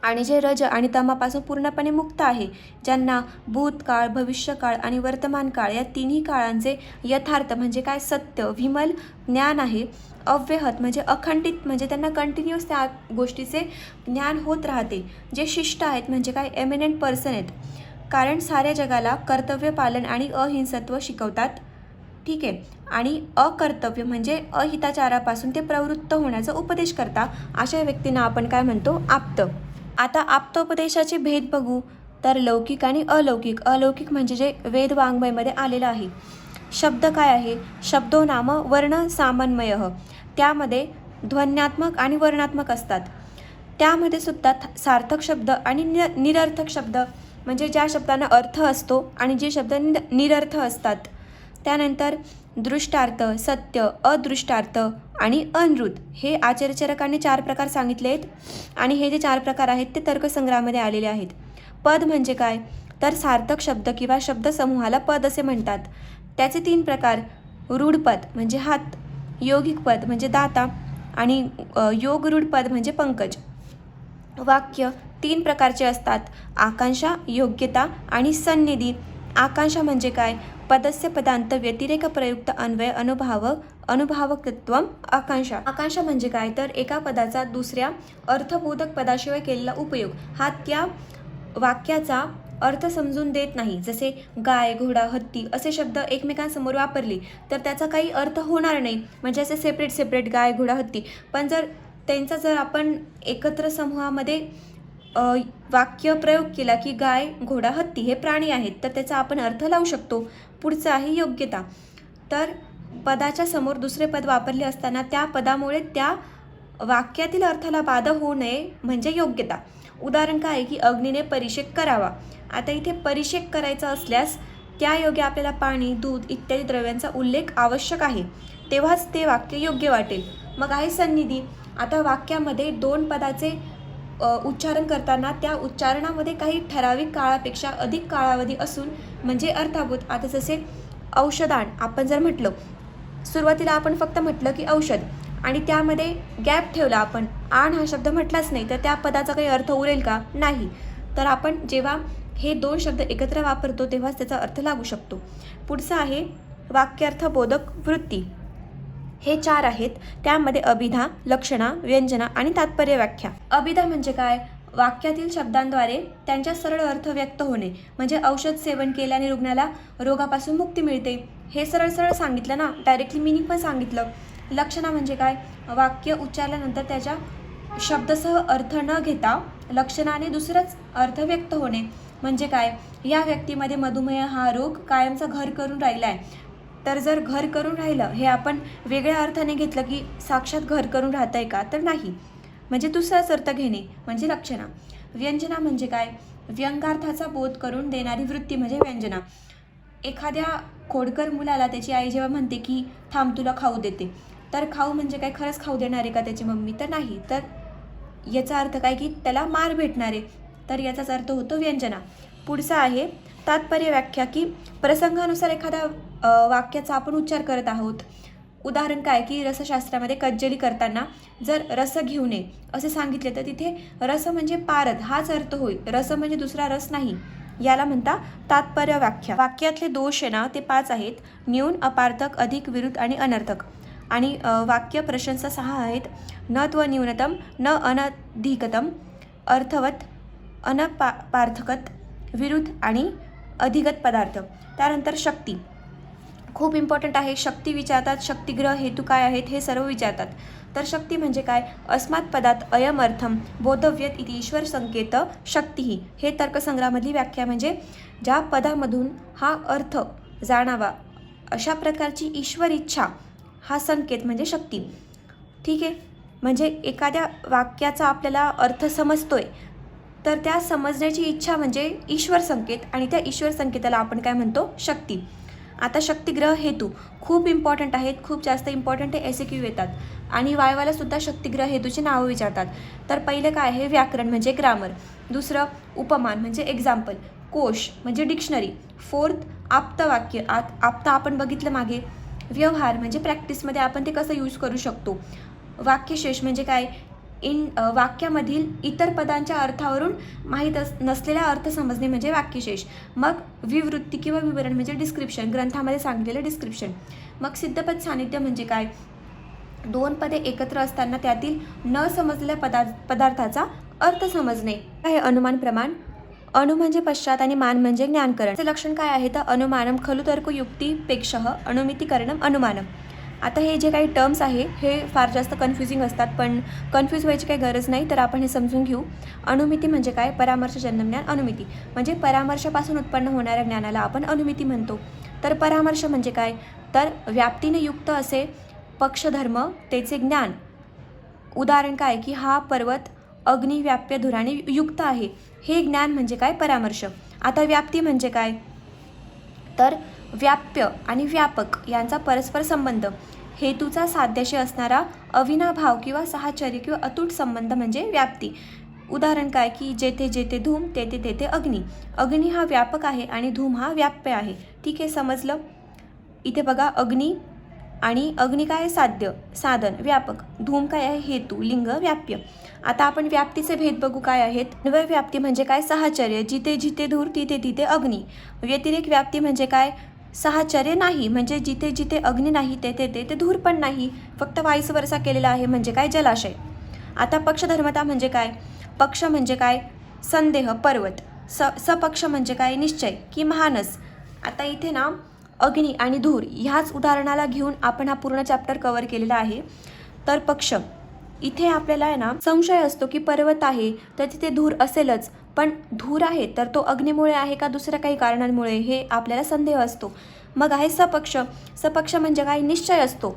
[SPEAKER 1] आणि जे रज आणि तमापासून पूर्णपणे मुक्त आहे, ज्यांना भूतकाळ, भविष्यकाळ आणि वर्तमान काळ या तिन्ही काळांचे यथार्थ म्हणजे काय सत्य विमल ज्ञान आहे, अव्यहत म्हणजे अखंडित म्हणजे त्यांना कंटिन्युअस त्या गोष्टीचे ज्ञान होत राहते, जे शिष्ट आहेत म्हणजे काय एमिनेंट पर्सन आहेत, कारण साऱ्या जगाला कर्तव्य पालन आणि अहिंसत्व शिकवतात. ठीक आहे, आणि अकर्तव्य म्हणजे अहिताचारापासून ते प्रवृत्त होण्याचा उपदेश करता, अशा व्यक्तींना आपण काय म्हणतो, आप्त. आता आप्तोपदेशाचे भेद बघू. तर लौकिक आणि अलौकिक. अलौकिक म्हणजे जे वेद वाङ्मयमध्ये आलेलं आहे. शब्द काय आहे, शब्दो नाम वर्ण सामन्वयः, त्यामध्ये ध्वन्यात्मक आणि वर्णात्मक असतात. त्यामध्ये सुद्धा सार्थक शब्द आणि निरर्थक शब्द म्हणजे ज्या शब्दांना अर्थ असतो आणि जे शब्द निरर्थ असतात. त्यानंतर दृष्टार्थ, सत्य, अदृष्टार्थ आणि अनृत हे आचार्यचरकांनी 4 प्रकार सांगितले आहेत, आणि हे जे 4 प्रकार आहेत ते तर्कसंग्रहामध्ये आलेले आहेत. पद म्हणजे काय, तर सार्थक शब्द किंवा शब्दसमूहाला पद असे म्हणतात. त्याचे 3 प्रकार, रूढपद म्हणजे हात, योगिक पद म्हणजे दाता आणि योगरूढ पद म्हणजे पंकज. वाक्य 3 प्रकारचे असतात, आकांक्षा, योग्यता आणि सन्निधी. आकांक्षा म्हणजे काय, पदस्य पदांत व्यतिरेक प्रयुक्त अन्वय अनुभावकत्वम आकांक्षा. आकांक्षा म्हणजे काय, तर एका पदाचा दुसऱ्या अर्थबोधक पदाशिवाय केलेला उपयोग हा त्या वाक्याचा अर्थ समजून देत नाही. जसे गाय, घोडा, हत्ती असे शब्द एकमेकांसमोर वापरले तर त्याचा काही अर्थ होणार नाही, म्हणजे असे सेपरेट गाय, घोडा, हत्ती. पण जर आपण एकत्र समूहामध्ये वाक्य प्रयोग केला की गाय, घोडा, हत्ती हे प्राणी आहेत, तर त्याचा आपण अर्थ लावू शकतो. पुढचं आहे योग्यता. तर पदाच्या समोर दुसरे पद वापरले असताना त्या पदामुळे त्या वाक्यातील अर्थाला बाधा होऊ नये म्हणजे योग्यता. उदाहरण काय आहे की अग्नीने परिषेक करावा. आता इथे परिषेक करायचा असल्यास त्यायोगे आपल्याला पाणी, दूध इत्यादी द्रव्यांचा उल्लेख आवश्यक आहे, तेव्हाच ते वाक्य योग्य वाटेल. मग आहे सन्निधी. आता वाक्यामध्ये 2 पदाचे उच्चारण करताना त्या उच्चारणामध्ये काही ठराविक काळापेक्षा अधिक कालावधी असून म्हणजे अर्थाभूत. आता जसे औषधाण आपण जर म्हटलं, सुरुवातीला आपण फक्त म्हटलं की औषध आणि त्यामध्ये गॅप ठेवला, आपण आण हा शब्द म्हटलाच नाही, तर त्या पदाचा काही अर्थ उरेल का, नाही. तर आपण जेव्हा हे 2 शब्द एकत्र वापरतो तेव्हाच त्याचा अर्थ लागू शकतो. पुढचं आहे वाक्यार्थबोधक वृत्ती. हे 4 आहेत, त्यामध्ये अभिधा, लक्षणा, व्यंजना आणि तात्पर्य व्याख्या. अभिधा म्हणजे काय, वाक्यातील शब्दांद्वारे त्यांच्या सरळ अर्थ व्यक्त होणे, म्हणजे औषध सेवन केल्याने रुग्णाला रोगापासून मुक्ती मिळते, हे सरळ सांगितलं ना, डायरेक्टली मिनिंग पण सांगितलं. लक्षणा म्हणजे काय, वाक्य उच्चारल्यानंतर त्याच्या शब्दसह अर्थ न घेता लक्षणाने दुसराच अर्थ व्यक्त होणे, म्हणजे काय, या व्यक्तीमध्ये मधुमेह हा रोग कायमचा घर करून राहिला आहे. तर जर घर करून राहिलं हे आपण वेगळ्या अर्थाने घेतलं की साक्षात घर करून राहतंय का, तर नाही, म्हणजे दुसराच अर्थ घेणे म्हणजे लक्षणा. व्यंजना म्हणजे काय, व्यंगार्थाचा बोध करून देणारी वृत्ती म्हणजे व्यंजना. एखाद्या खोडकर मुलाला त्याची आई जेव्हा म्हणते की थांब तुला खाऊ देते, तर खाऊ म्हणजे काय, खरंच खाऊ देणार आहे का त्याची मम्मी, तर नाही. तर याचा अर्थ काय की त्याला मार भेटणार आहे, तर याचाच अर्थ होतो व्यंजना. पुढचा आहे तात्पर्य व्याख्या की प्रसंगानुसार एखाद्या वाक्याचा आपण उच्चार करत आहोत. उदाहरण काय की रसशास्त्रामध्ये कज्जली करताना जर रस घेऊ नये असे सांगितले तर तिथे रस म्हणजे पारद हाच अर्थ होईल. रस म्हणजे दुसरा रस नाही. याला म्हणता तात्पर्य व्याख्या. वाक्यातले दोष आहे ना ते 5 आहेत. न्यून, अपार्थक, अधिक, विरुद्ध आणि अनर्थक. आणि वाक्य प्रशंसा 6 आहेत. न त्व न्यूनतम, न अनधिकतम, अर्थवत, अनपार्थकत, विरुद्ध आणि अधिगत पदार्थ. त्यानंतर शक्ती खूप इम्पॉर्टंट आहे. शक्ती विचारतात. शक्तिग्रह हेतू काय आहेत हे सर्व विचारतात. तर शक्ती म्हणजे काय? अस्मात् पदात अयम अर्थम बोधव्यत इति ईश्वर संकेत शक्ती. हे तर्कसंग्रहामधली व्याख्या म्हणजे ज्या पदामधून हा अर्थ जाणावा अशा प्रकारची ईश्वर इच्छा हा संकेत म्हणजे शक्ती. ठीक आहे. म्हणजे एखाद्या वाक्याचा आपल्याला अर्थ समजतोय तर त्या समजण्याची इच्छा म्हणजे ईश्वर संकेत आणि त्या ईश्वर संकेताला आपण काय म्हणतो? शक्ती. आता शक्तिग्रह हेतू खूप इम्पॉर्टंट आहेत. खूप जास्त इम्पॉर्टंट आहे. SQ येतात आणि वायवाला सुद्धा शक्तिग्रह हेतूची नावं विचारतात. तर पहिलं काय आहे? व्याकरण म्हणजे ग्रामर. दुसरं उपमान म्हणजे एक्झाम्पल. कोश म्हणजे डिक्शनरी. फोर्थ आप्तवाक्य. आप्त आपण बघितलं मागे. व्यवहार म्हणजे प्रॅक्टिसमध्ये आपण ते कसं यूज करू शकतो. वाक्यशेष म्हणजे काय? वाक्यामधील इतर पदांच्या अर्थावरून माहीत नसलेला अर्थ समजणे म्हणजे वाक्यशेष. मग विवृत्ती किंवा विवरण म्हणजे डिस्क्रिप्शन. ग्रंथामध्ये सांगितलेलं डिस्क्रिप्शन. मग सिद्धपद सान्निध्य म्हणजे काय? 2 पदे एकत्र असताना त्यातील न समजलेल्या पदार्थाचा अर्थ समजणे. काय अनुमान प्रमाण? अनु म्हणजे पश्चात आणि मान म्हणजे ज्ञानकरण. त्याचे लक्षण काय आहे? तर अनुमानम खलु तर्कयुक्तिपेक्षः अनुमितिकरणम अनुमानम. आता हे जे काही टर्म्स आहे हे फार जास्त कन्फ्युजिंग असतात, पण कन्फ्यूज व्हायची काही गरज नाही. तर आपण हे समजून घेऊ. अनुमिती म्हणजे काय? परामर्शजन्य ज्ञान. अनुमिती म्हणजे परामर्शापासून उत्पन्न होणाऱ्या ज्ञानाला आपण अनुमिती म्हणतो. तर परामर्श म्हणजे काय? तर व्याप्तीने युक्त असे पक्षधर्म त्याचे ज्ञान. उदाहरण काय की हा पर्वत अग्निव्याप्य धुराने युक्त आहे. हे ज्ञान म्हणजे काय? परामर्श. आता व्याप्ती म्हणजे काय? तर व्याप्य आणि व्यापक यांचा परस्पर संबंध, हेतूचा साध्याशी असणारा अविनाभाव किंवा साहचर्य किंवा अतूट संबंध म्हणजे व्याप्ती. उदाहरण काय की जेथे जेथे धूम तेथे तेथे अग्नी. अग्नी हा व्यापक आहे आणि धूम हा व्याप्य आहे. ठीक आहे, समजलं. इथे बघा अग्नी आणि अग्नी काय? साध्य, साधन, व्यापक. धूम काय आहे? हेतू, लिंग, व्याप्य. आता आपण व्याप्तीचे भेद बघू काय आहेत. अन्वय व्याप्ती म्हणजे काय? साहचर्य. जिथे जिथे धूर तिथे तिथे अग्नी. व्यतिरेक व्याप्ती म्हणजे काय? साहचर्य नाही म्हणजे जिथे जिथे अग्नी नाही तेथे तेथे धूर पण नाही, फक्त वाईस वर्सा केलेला आहे म्हणजे काय? जलाशय. आता पक्षधर्मता म्हणजे काय? पक्ष म्हणजे काय? संदेह, पर्वत. सपक्ष म्हणजे काय? निश्चय की महानस. आता इथे ना अग्नी आणि धूर ह्याच उदाहरणाला घेऊन आपण हा पूर्ण चॅप्टर कव्हर केलेला आहे. तर पक्ष इथे आपल्याला आहे ना संशय असतो की पर्वत आहे तर तिथे धूर असेलच, पण धूर आहे तर तो अग्नीमुळे आहे का दुसऱ्या काही कारणांमुळे हे आपल्याला संदेह असतो. मग आहे सपक्ष. सपक्ष म्हणजे काय? निश्चय असतो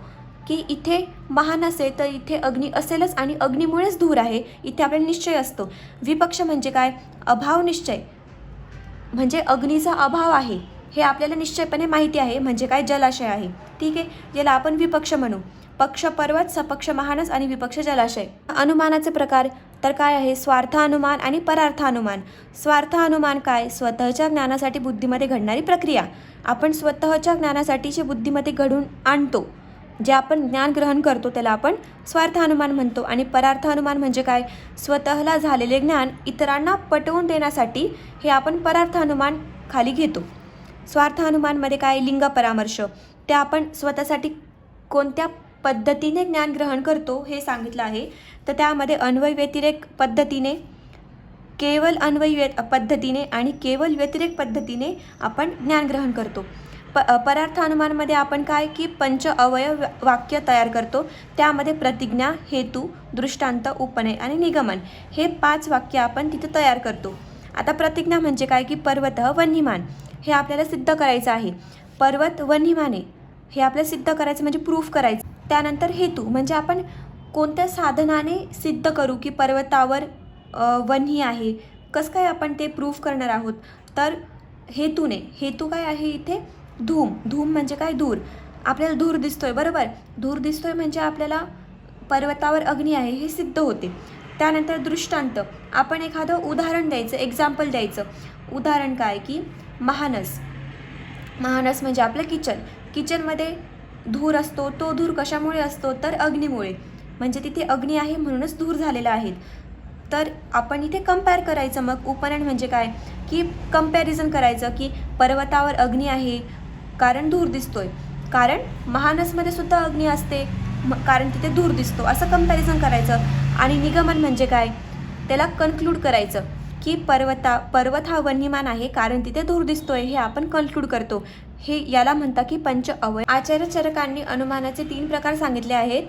[SPEAKER 1] की इथे महानस आहे तर इथे अग्नी असेलच आणि अग्नीमुळेच धूर आहे, इथे आपल्याला निश्चय असतो. विपक्ष म्हणजे काय? अभाव निश्चय म्हणजे अग्नीचा अभाव आहे हे आपल्याला निश्चयपणे माहिती आहे म्हणजे काय? जलाशय आहे. ठीक आहे, याला आपण विपक्ष म्हणू. पक्ष पर्वत, सपक्ष महानस आणि विपक्ष जलाशय. अनुमानाचे प्रकार तर काय आहे? स्वार्थ अनुमान आणि परार्थ अनुमान. स्वार्थ अनुमान काय? स्वतःच्या ज्ञानासाठी बुद्धीमध्ये घडणारी प्रक्रिया. आपण स्वतःच्या ज्ञानासाठीची बुद्धीमध्ये घडून आणतो, जे आपण ज्ञान ग्रहण करतो त्याला आपण स्वार्थ अनुमान म्हणतो. आणि परार्थ अनुमान म्हणजे काय? स्वतःला झालेले ज्ञान इतरांना पटवून देण्यासाठी हे आपण परार्थ अनुमान खाली घेतो. स्वार्थ अनुमानमध्ये काय? लिंग परामर्श. ते आपण स्वतःसाठी कोणत्या पद्धतीने ज्ञान ग्रहण करतो हे सांगितलं आहे. तर त्यामध्ये अन्वय व्यतिरेक पद्धतीने, केवल अन्वय पद्धतीने आणि केवल व्यतिरेक पद्धतीने आपण ज्ञान ग्रहण करतो. परार्थ अनुमानमध्ये आपण काय की पंच अवयव वाक्य तयार करतो. त्यामध्ये प्रतिज्ञा, हेतू, दृष्टांत, उपनय आणि निगमन हे 5 वाक्य आपण तिथे तयार करतो. आता प्रतिज्ञा म्हणजे काय की पर्वत वन्यमान हे आपल्याला सिद्ध करायचं आहे. पर्वत वन्यमाने हे आपल्याला सिद्ध करायचं म्हणजे प्रूफ करायचं. त्यानंतर हेतू म्हणजे आपण कोणत्या साधनाने सिद्ध करू की पर्वतावर वन्ही आहे, कसं काय आपण ते प्रूफ करणार आहोत. तर हेतूने. हेतू काय आहे इथे? धूम. धूम म्हणजे काय? धूर. आपल्याला धूर दिसतोय, बरोबर. धूर दिसतोय म्हणजे आपल्याला पर्वतावर अग्नी आहे हे सिद्ध होते. त्यानंतर दृष्टांत. आपण एखादं उदाहरण द्यायचं, एक्झाम्पल द्यायचं. उदाहरण काय की महानस. महानस म्हणजे आपलं किचनमध्ये धूर असतो. तो धूर कशामुळे असतो तर अग्नीमुळे, म्हणजे तिथे अग्नी आहे म्हणूनच धूर झालेला आहे. तर आपण इथे कंपेअर करायचं. मग उपनयन म्हणजे काय की कंपॅरिझन करायचं की पर्वतावर अग्नी आहे कारण धूर दिसतोय, कारण महानसमध्ये सुद्धा अग्नी असते कारण तिथे धूर दिसतो, असं कंपॅरिझन करायचं. आणि निगमन म्हणजे काय, त्याला कन्क्लूड करायचं की पर्वत हा वन्यमान आहे कारण तिथे धूर दिसतोय, हे आपण कन्क्लूड करतो. हे याला म्हणतात की पंच अवयव. आचार्य चरकांनी अनुमानाचे 3 प्रकार सांगितले आहेत.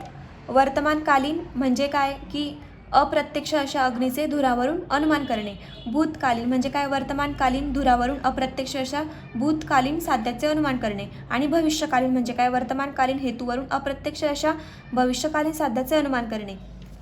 [SPEAKER 1] वर्तमानकालीन म्हणजे काय की अप्रत्यक्ष अशा अग्नीचे धुरावरून अनुमान करणे. भूतकालीन म्हणजे काय, वर्तमानकालीन धुरावरून अप्रत्यक्ष अशा भूतकालीन साध्याचे अनुमान करणे. आणि भविष्यकालीन म्हणजे काय, वर्तमानकालीन हेतूवरून अप्रत्यक्ष अशा भविष्यकालीन साध्याचे अनुमान करणे.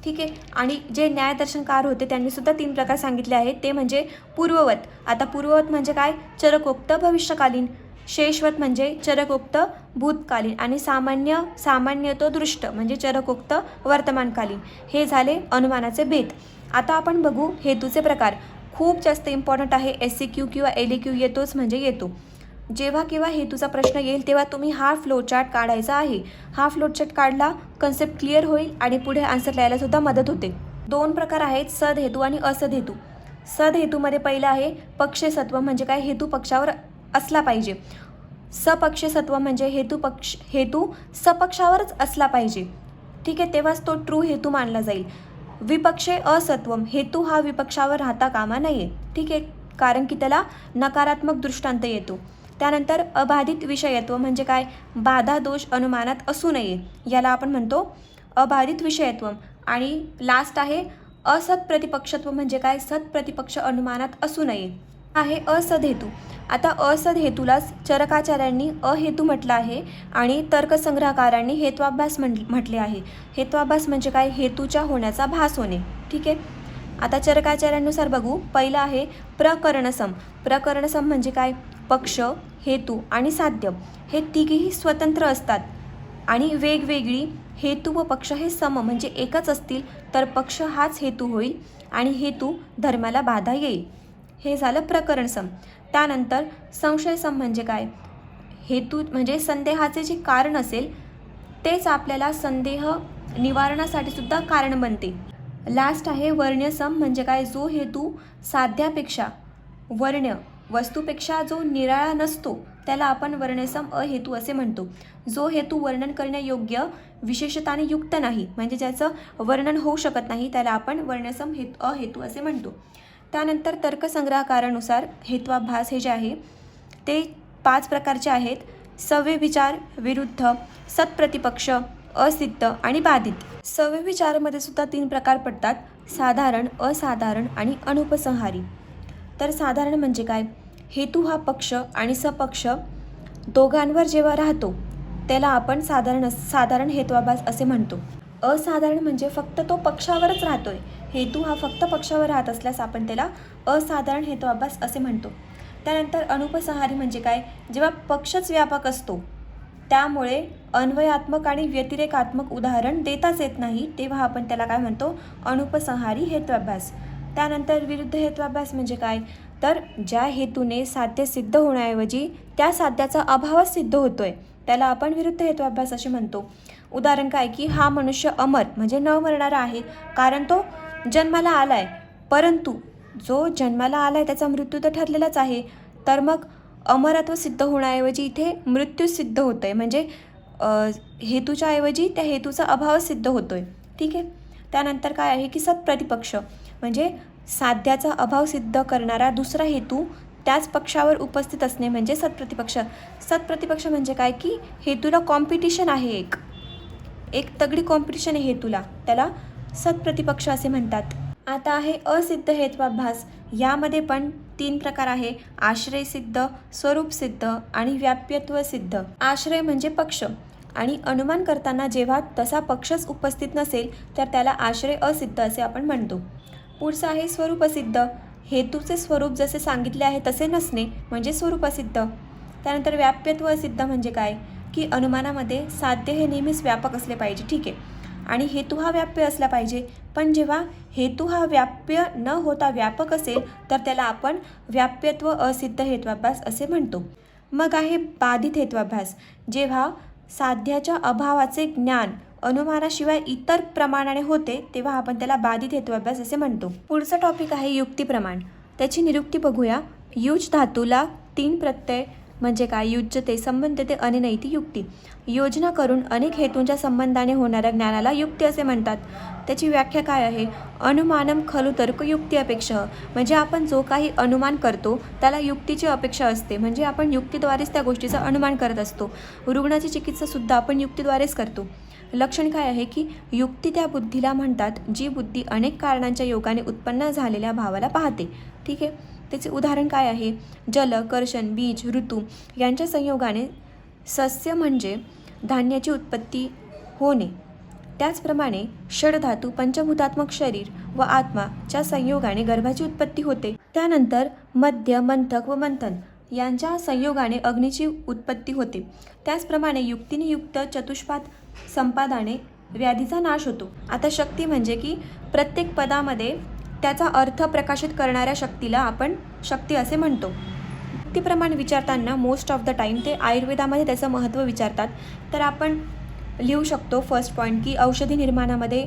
[SPEAKER 1] ठीक आहे. आणि जे न्यायदर्शनकार होते त्यांनी सुद्धा 3 प्रकार सांगितले आहेत. ते म्हणजे पूर्ववत. आता पूर्ववत म्हणजे काय, चरकोक्त भविष्यकालीन. शेषवत म्हणजे चरकोक्त भूतकालीन. आणि सामान्यतो दृष्ट म्हणजे चरकोक्त वर्तमानकालीन. हे झाले अनुमानाचे भेद. आता आपण बघू हेतूचे प्रकार. खूप जास्त इम्पॉर्टंट आहे. SCQ किंवा LEQ येतोच म्हणजे येतो. जेव्हा केव्हा हेतूचा प्रश्न येईल तेव्हा तुम्ही हा फ्लोचार्ट काढायचा आहे. हा फ्लोचार्ट काढला कन्सेप्ट क्लिअर होईल आणि पुढे आन्सर लिहायला सुद्धा मदत होते. 2 प्रकार आहेत, सदहेतू आणि असदहेतू. सदहेतूमध्ये पहिलं आहे पक्षसत्व म्हणजे काय, हेतू पक्षावर असला पाहिजे. सपक्षसत्व म्हणजे हेतू सपक्षावरच असला पाहिजे. ठीक आहे, तेव्हाच तो ट्रू हेतू मानला जाईल. विपक्षे असत्वम, हेतू हा विपक्षावर राहता कामा नये. ठीक आहे, कारण की त्याला नकारात्मक दृष्टांत येतो. त्यानंतर अबाधित विषयत्व म्हणजे काय, बाधा दोष अनुमानात असू नये, याला आपण म्हणतो अबाधित विषयत्व. आणि लास्ट आहे असत्प्रतिपक्षत्व म्हणजे काय, सत्प्रतिपक्ष अनुमानात असू नये. आहे असदहेतू. आता असदहेतूलाच चरकाचार्यांनी अहेतू म्हटलं आहे आणि तर्कसंग्रहकारांनी हेत्वाभास म्हटले आहे. हेत्वाभास म्हणजे काय, हेतूच्या होण्याचा भास होणे. ठीक आहे. आता चरकाचार्यांनुसार बघू. पहिलं आहे प्रकरणसम. प्रकरणसम म्हणजे काय, पक्ष, हेतू आणि साध्य हे तिघेही स्वतंत्र असतात आणि वेगवेगळी. हेतू व पक्ष हे सम म्हणजे एकच असतील तर पक्ष हाच हेतू होईल आणि हेतू धर्माला बाधा येईल. हे झालं प्रकरणसम. त्यानंतर संशयसम म्हणजे काय, हेतू म्हणजे संदेहाचे जे कारण असेल तेच आपल्याला संदेह निवारणासाठी सुद्धा कारण बनते. लास्ट आहे वर्ण्यसम म्हणजे काय, जो हेतू साध्यापेक्षा वर्ण्य वस्तूपेक्षा जो निराळा नसतो त्याला आपण वर्ण्यसम अहेतू असे म्हणतो. जो हेतू वर्णन करण्यायोग्य विशेषताने युक्त नाही म्हणजे ज्याचं वर्णन होऊ शकत नाही त्याला आपण वर्ण्यसम अहेतू असे म्हणतो. त्यानंतर तर्कसंग्रहकारानुसार हेत्वाभास हे जे आहे ते 5 प्रकारचे आहेत. सव्यविचार, विरुद्ध, सत्प्रतिपक्ष, असिद्ध आणि बाधित. सव्यविचारामध्ये सुद्धा 3 प्रकार पडतात, साधारण, असाधारण आणि अनुपसंहारी. तर साधारण म्हणजे काय, हेतू हा पक्ष आणि सपक्ष दोघांवर जेव्हा राहतो त्याला आपण साधारण हेत्वाभास असे म्हणतो. असाधारण म्हणजे फक्त तो पक्षावरच राहतोय, हेतू हा फक्त पक्षावर राहत असल्यास आपण त्याला असाधारण हेत्वाभास असे म्हणतो. त्यानंतर अनुपसंहारी म्हणजे काय, जेव्हा पक्षच व्यापक असतो त्यामुळे अन्वयात्मक आणि व्यतिरेकात्मक उदाहरण देताच येत नाही तेव्हा आपण त्याला काय म्हणतो, अनुपसंहारी हेत्वाभास. त्यानंतर विरुद्ध हेत्वाभास म्हणजे काय, तर ज्या हेतूने साध्य सिद्ध होण्याऐवजी त्या साध्याचा अभावच सिद्ध होतोय त्याला आपण विरुद्ध हेत्वाभास असे म्हणतो. उदाहरण काय की हा मनुष्य अमर म्हणजे न मरणारा आहे कारण तो जन्माला आलाय, परंतु जो जन्माला आलाय त्याचा मृत्यू तर ठरलेलाच आहे. तर मग अमरत्व सिद्ध होण्याऐवजी इथे मृत्यू सिद्ध होतोय म्हणजे हेतूच्या ऐवजी त्या हेतूचा अभाव सिद्ध होतोय. ठीक आहे. त्यानंतर काय आहे की सत्प्रतिपक्ष म्हणजे साध्याचा अभाव सिद्ध करणारा दुसरा हेतू त्याच पक्षावर उपस्थित असणे म्हणजे सत्प्रतिपक्ष. सत्प्रतिपक्ष म्हणजे काय की हेतूला कॉम्पिटिशन आहे, एक तगडी कॉम्पिटिशन आहे हेतूला, त्याला सत्प्रतिपक्ष असे म्हणतात. आता आहे असिद्ध हेत्वाभास. यामध्ये पण 3 प्रकार आहे, आश्रय सिद्ध, स्वरूप सिद्ध आणि व्याप्यत्व सिद्ध. आश्रय म्हणजे पक्ष आणि अनुमान करताना जेव्हा तसा पक्षच उपस्थित नसेल तर त्याला आश्रय असिद्ध असे आपण म्हणतो. पुढचं आहे स्वरूपसिद्ध. हेतूचे स्वरूप जसे सांगितले आहे तसे नसणे म्हणजे स्वरूपसिद्ध. त्यानंतर व्याप्यत्व सिद्ध म्हणजे काय की अनुमानामध्ये साध्य हे नेहमीच व्यापक असले पाहिजे. ठीक आहे. आणि हेतू हा व्याप्य असला पाहिजे. पण जेव्हा हेतू हा व्याप्य न होता व्यापक असेल तर त्याला आपण व्याप्यत्व असिद्ध हेत्वाभास असे म्हणतो. मग आहे बाधित हेत्वाभास. जेव्हा साध्याच्या अभावाचे ज्ञान अनुमानाशिवाय इतर प्रमाणाने होते तेव्हा आपण त्याला बाधित हेत्वाभास असे म्हणतो. पुढचा टॉपिक आहे युक्तिप्रमाण. त्याची निरुक्ती बघूया. युज धातूला 3 प्रत्यय म्हणजे काय? युज्यते, संबंधते, अनिनयती, युक्ती. योजना करून अनेक हेतूंच्या संबंधाने होणाऱ्या ज्ञानाला युक्ती असे म्हणतात. त्याची व्याख्या काय आहे? अनुमानम खलु तर्कयुक्ती अपेक्षा. म्हणजे आपण जो काही अनुमान करतो त्याला युक्तीची अपेक्षा असते. म्हणजे आपण युक्तीद्वारेच त्या गोष्टीचा अनुमान करत असतो. रुग्णाची चिकित्सासुद्धा आपण युक्तीद्वारेच करतो. लक्षण काय आहे की युक्ती त्या बुद्धीला म्हणतात जी बुद्धी अनेक कारणांच्या योगाने उत्पन्न झालेल्या भावाला पाहते. ठीक आहे. त्याचे उदाहरण काय आहे? जल, कर्षण, बीज, ऋतू यांच्या संयोगाने सस्य म्हणजे धान्याची उत्पत्ती होणे. त्याचप्रमाणे षडधातू, पंचभूतात्मक शरीर व आत्माच्या संयोगाने गर्भाची उत्पत्ती होते. त्यानंतर मध्य, मंथक व मंथन यांच्या संयोगाने अग्नीची उत्पत्ती होते. त्याचप्रमाणे युक्तीने युक्त चतुष्पाद संपादाने व्याधीचा नाश होतो. आता शक्ती म्हणजे की प्रत्येक पदामध्ये त्याचा अर्थ प्रकाशित करणाऱ्या शक्तीला आपण शक्ती असे म्हणतो. युक्तिप्रमाण विचारताना मोस्ट ऑफ द टाईम ते आयुर्वेदामध्ये त्याचं महत्त्व विचारतात. तर आपण लिहू शकतो फर्स्ट पॉईंट की औषधी निर्माणामध्ये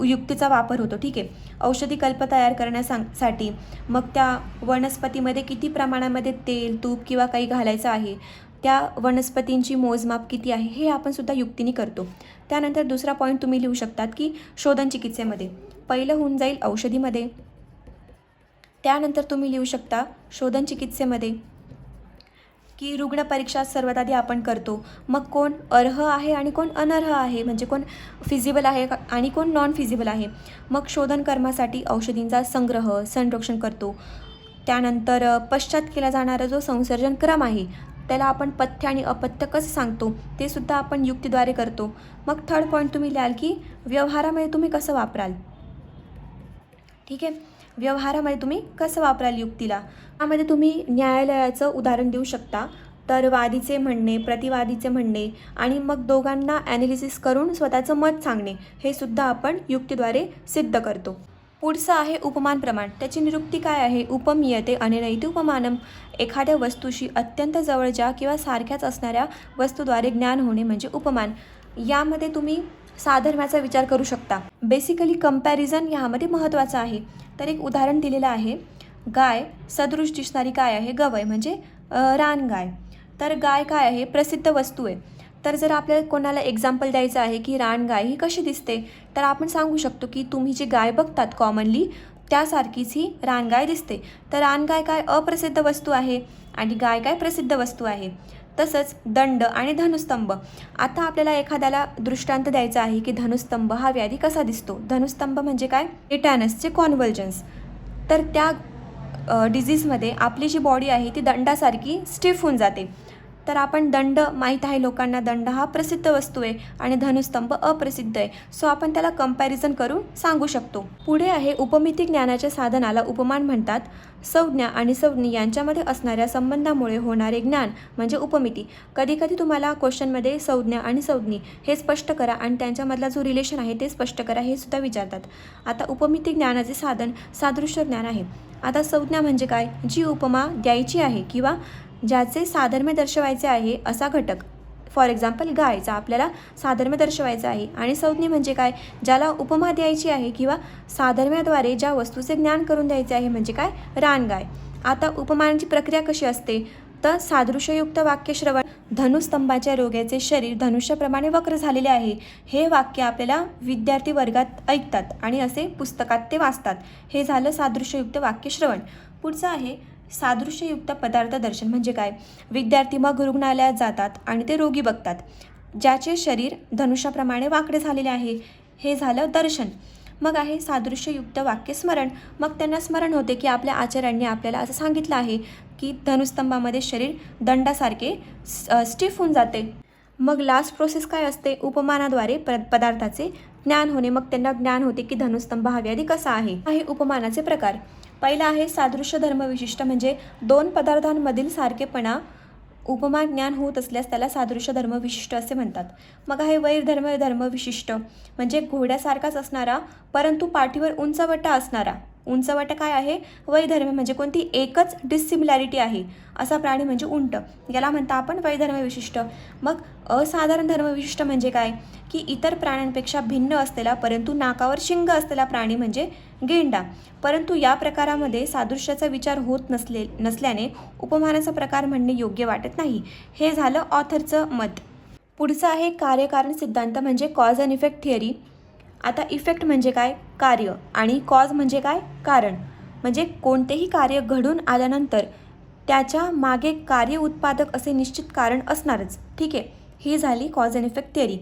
[SPEAKER 1] युक्तीचा वापर होतो. ठीक आहे. औषधी कल्प तयार करण्यासाठी मग त्या वनस्पतीमध्ये किती प्रमाणामध्ये तेल, तूप किंवा काही घालायचं आहे, त्या वनस्पतींची मोजमाप किती आहे हे आपण सुद्धा युक्तीने करतो. त्यानंतर दुसरा पॉईंट तुम्ही लिहू शकतात की शोधन चिकित्सेमध्ये पहिलं होऊन जाईल औषधीमध्ये. त्यानंतर तुम्ही लिहू शकता शोधन चिकित्सेमध्ये की रुग्ण परीक्षा सर्वात आधी आपण करतो. मग कोण अर्ह आहे आणि कोण अनर्ह आहे, म्हणजे कोण फिजिबल आहे आणि कोण नॉन फिजिबल आहे. मग शोधन कर्मासाठी औषधींचा संग्रह, संरक्षण करतो. त्यानंतर पश्चात केला जाणारा जो संसर्जन क्रम आहे त्याला आपण पथ्य आणि अपथ्य कसं सांगतो ते सुद्धा आपण युक्तीद्वारे करतो. मग थर्ड पॉईंट तुम्ही लिहाल की व्यवहारामध्ये तुम्ही कसं वापराल. ठीक आहे. व्यवहारामध्ये तुम्ही कसं वापराल युक्तीला. त्यामध्ये तुम्ही न्यायालयाचं उदाहरण देऊ शकता. तर वादीचे म्हणणे, प्रतिवादीचे म्हणणे आणि मग दोघांना ॲनालिसिस करून स्वतःचं मत सांगणे हे सुद्धा आपण युक्तीद्वारे सिद्ध करतो. पुढचं आहे उपमान प्रमाण. त्याची निरुक्ती काय आहे? उपमीयते अनिनयती उपमानम. एखाद्या वस्तूशी अत्यंत जवळच्या किंवा सारख्याच असणाऱ्या वस्तूद्वारे ज्ञान होणे म्हणजे उपमान. यामध्ये तुम्ही साधर्म्याचा विचार करू शकता. बेसिकली कंपॅरिझन यामध्ये महत्त्वाचं आहे. तर एक उदाहरण दिलेलं आहे. गाय सदृश दिसणारी काय आहे? गवय म्हणजे रानगाय. तर गाय काय आहे? प्रसिद्ध वस्तू आहे. तर जर आपल्याला कोणाला एक्झाम्पल द्यायचं आहे की रानगाय ही कशी दिसते तर आपण सांगू शकतो की तुम्ही जी गाय बघतात कॉमनली त्यासारखीच ही रानगाय दिसते. तर रानगाय काय अप्रसिद्ध वस्तू आहे आणि गाय काय प्रसिद्ध वस्तू आहे. तसंच दंड आणि धनुस्तंभ. आता आपल्याला एखाद्याला दृष्टांत द्यायचा आहे की धनुस्तंभ हा व्याधी कसा दिसतो. धनुस्तंभ म्हणजे काय? टेटॅनसचे कॉन्व्हल्जन्स. तर त्या डिझीजमध्ये आपली जी बॉडी आहे ती दंडासारखी स्टिफ होऊन जाते. तर आपण दंड माहीत आहे लोकांना, दंड हा प्रसिद्ध वस्तू आहे आणि धनुस्तंभ अप्रसिद्ध आहे. सो आपण त्याला कंपॅरिझन करून सांगू शकतो. पुढे आहे उपमिती ज्ञानाच्या साधनाला उपमान म्हणतात. संज्ञा आणि संज्ञी यांच्यामध्ये असणाऱ्या संबंधामुळे होणारे ज्ञान म्हणजे उपमिती. कधी कधी तुम्हाला क्वेश्चनमध्ये संज्ञा आणि संज्ञी हे स्पष्ट करा आणि त्यांच्यामधला जो रिलेशन आहे ते स्पष्ट करा हे सुद्धा विचारतात. आता उपमिती ज्ञानाचे साधन सादृश्य ज्ञान आहे. आता संज्ञा म्हणजे काय? जी उपमा द्यायची आहे किंवा ज्याचे साधर्म्य दर्शवायचे आहे असा घटक. फॉर एक्झाम्पल गायचा आपल्याला साधर्म्य दर्शवायचं आहे. आणि संज्ञी म्हणजे काय? ज्याला उपमा द्यायची आहे किंवा साधर्म्याद्वारे ज्या वस्तूचे ज्ञान करून द्यायचे आहे म्हणजे काय? रानगाय. आता उपमानाची प्रक्रिया कशी असते तर सादृश्ययुक्त वाक्य श्रवण. धनुस्तंभाच्या रोग्याचे शरीर धनुष्याप्रमाणे वक्र झालेले आहे हे वाक्य आपल्याला विद्यार्थी वर्गात ऐकतात आणि असे पुस्तकात ते वाचतात. हे झालं सादृश्ययुक्त वाक्य श्रवण. पुढचं आहे सादृश्ययुक्त पदार्थ दर्शन. म्हणजे काय? विद्यार्थी मग रुग्णालयात जातात आणि ते रोगी बघतात ज्याचे शरीर धनुष्याप्रमाणे वाकडे झालेले आहे. हे झालं दर्शन. मग आहे सादृश्ययुक्त वाक्य स्मरण. मग त्यांना स्मरण होते की आपल्या आचार्यांनी आपल्याला असं सांगितलं आहे की धनुस्तंभामध्ये शरीर दंडासारखे स्टिफ होऊन जाते. मग लास्ट प्रोसेस काय असते? उपमानाद्वारे पदार्थाचे ज्ञान होणे. मग त्यांना ज्ञान होते की धनुस्तंभ हा व्याधी कसा आहे. उपमानाचे प्रकार. पहिला आहे सादृश्य धर्म विशिष्ट. म्हणजे दोन पदार्थांमधील सारखेपणा उपमा ज्ञान होत असल्यास त्याला सादृश्य धर्म विशिष्ट असे म्हणतात. मग आहे वैरधर्म विशिष्ट म्हणजे घोड्यासारखाच असणारा परंतु पाठीवर उंचवटा असणारा. उंचवटा काय आहे? वैधर्म म्हणजे कोणती एकच डिसिमिलॅरिटी आहे असा प्राणी म्हणजे उंट, याला म्हणता आपण वैधर्म विशिष्ट. मग असाधारण धर्म विशिष्ट म्हणजे काय? की इतर प्राण्यांपेक्षा भिन्न असलेला परंतु नाकावर शिंग असलेला प्राणी म्हणजे गेंडा. परंतु या प्रकारामध्ये सादृश्याचा विचार होत नसल्याने उपमानाचा प्रकार म्हणणे योग्य वाटत नाही. हे झालं ऑथरचं मत. पुढचं आहे कार्यकारण सिद्धांत म्हणजे कॉज अँड इफेक्ट थिअरी. आता इफेक्ट म्हणजे काय? कार्य, आणि कॉज म्हणजे काय? कारण. म्हणजे कोणतेही कार्य घडून आल्यानंतर त्याच्या मागे कार्य उत्पादक असे निश्चित कारण असणारच. ठीक आहे, ही झाली cause and effect theory.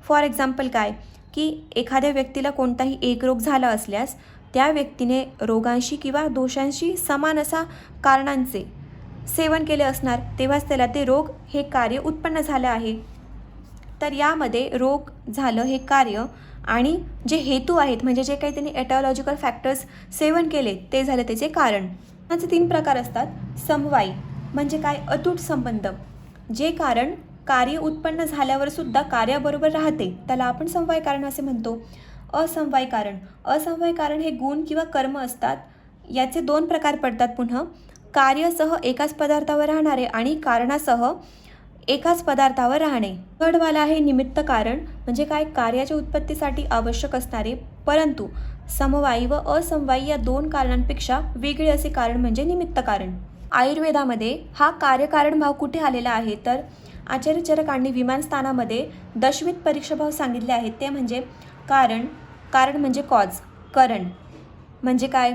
[SPEAKER 1] For example काय? की एखाद्या व्यक्तीला कोणताही एक रोग झाला असल्यास त्या व्यक्तीने रोगांशी किंवा दोषांशी समान असा कारणांचे सेवन केले असणार, तेव्हाच त्याला ते रोग हे कार्य उत्पन्न झालं आहे. तर यामध्ये रोग झालं हे कार्य आणि जे हेतू आहेत म्हणजे जे काही त्यांनी एटॉलॉजिकल फॅक्टर्स सेवन केले ते झाले त्याचे कारण. याचे 3 प्रकार असतात. समवायी म्हणजे काय? अतूट संबंध. जे कारण कार्य उत्पन्न झाल्यावर सुद्धा कार्याबरोबर राहते त्याला आपण समवाय कारण असे म्हणतो. असमवाय कारण. असमवाय कारण हे गुण किंवा कर्म असतात. याचे 2 प्रकार पडतात पुन्हा. कार्यसह एकाच पदार्थावर राहणारे आणि कारणासह एकाच पदार्थावर राहणे. थर्डवाला आहे निमित्त कारण म्हणजे काय? कार्याच्या उत्पत्तीसाठी आवश्यक असणारे परंतु समवायी व असमवायी या 2 कारणांपेक्षा वेगळे असे कारण म्हणजे निमित्त कारण. आयुर्वेदामध्ये हा कार्यकारण भाव कुठे आलेला आहे? तर आचार्य चरकांनी विमानस्थानामध्ये दशविध परीक्षाभाव सांगितले आहेत. ते म्हणजे कारण. कारण म्हणजे कॉज. करण म्हणजे काय?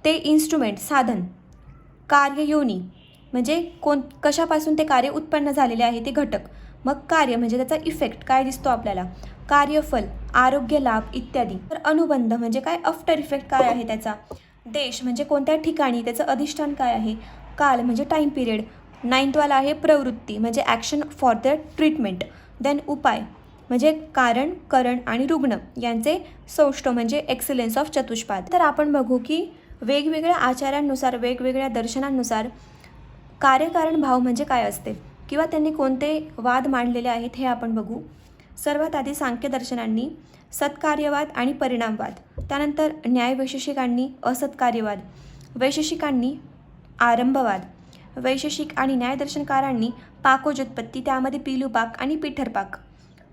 [SPEAKER 1] ते इन्स्ट्रुमेंट साधन. कार्ययोनी म्हणजे कशापासून ते कार्य उत्पन्न झालेले आहे ते घटक. मग कार्य म्हणजे त्याचा इफेक्ट काय दिसतो आपल्याला. कार्यफल, आरोग्य लाभ इत्यादी. तर अनुबंध म्हणजे काय? आफ्टर इफेक्ट काय आहे त्याचा. देश म्हणजे कोणत्या ठिकाणी त्याचं अधिष्ठान काय आहे. काल म्हणजे टाईम पिरियड. 9th वाला आहे प्रवृत्ती म्हणजे action for the treatment. Then उपाय म्हणजे कारण, करण आणि रुग्ण यांचे सौष्ठ म्हणजे एक्सलन्स ऑफ चतुष्पाद. तर आपण बघू की वेगवेगळ्या आचार्यांनुसार वेगवेगळ्या दर्शनांनुसार कार्यकारण भाव म्हणजे काय असते किंवा त्यांनी कोणते वाद मांडलेले आहेत हे आपण बघू. सर्वात आधी सांख्यदर्शनांनी सत्कार्यवाद आणि परिणामवाद, त्यानंतर न्यायवैशेषिकांनी असत्कार्यवाद, वैशेषिकांनी आरंभवाद, वैशेषिक आणि न्यायदर्शनकारांनी पाकोजोत्पत्ती त्यामध्ये पिलूपाक आणि पिठरपाक.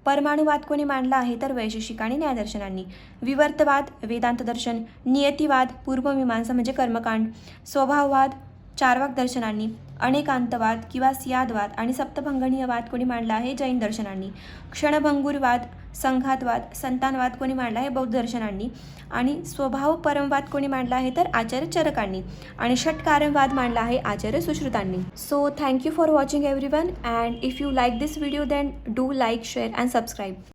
[SPEAKER 1] परमाणुवाद कोणी मांडला आहे? तर वैशेषिक आणि न्यायदर्शनांनी. विवर्तवाद वेदांत दर्शन, नियतिवाद पूर्वमीमांसा म्हणजे कर्मकांड, स्वभाववाद चार्वाक दर्शनांनी, अनेकांतवाद किंवा सियादवाद आणि सप्तभंगणीयवाद कोणी मांडला आहे? जैन दर्शनांनी. क्षणभंगुरवाद, संघातवाद, संतानवाद कोणी मांडला आहे? बौद्ध दर्शनांनी. आणि स्वभाव परमवाद कोणी मांडला आहे? तर आचार्य चरकांनी. आणि षटकारणवाद मांडला आहे आचार्य सुश्रुतांनी. So thank you for watching everyone, and if you like this video then do like, share and subscribe.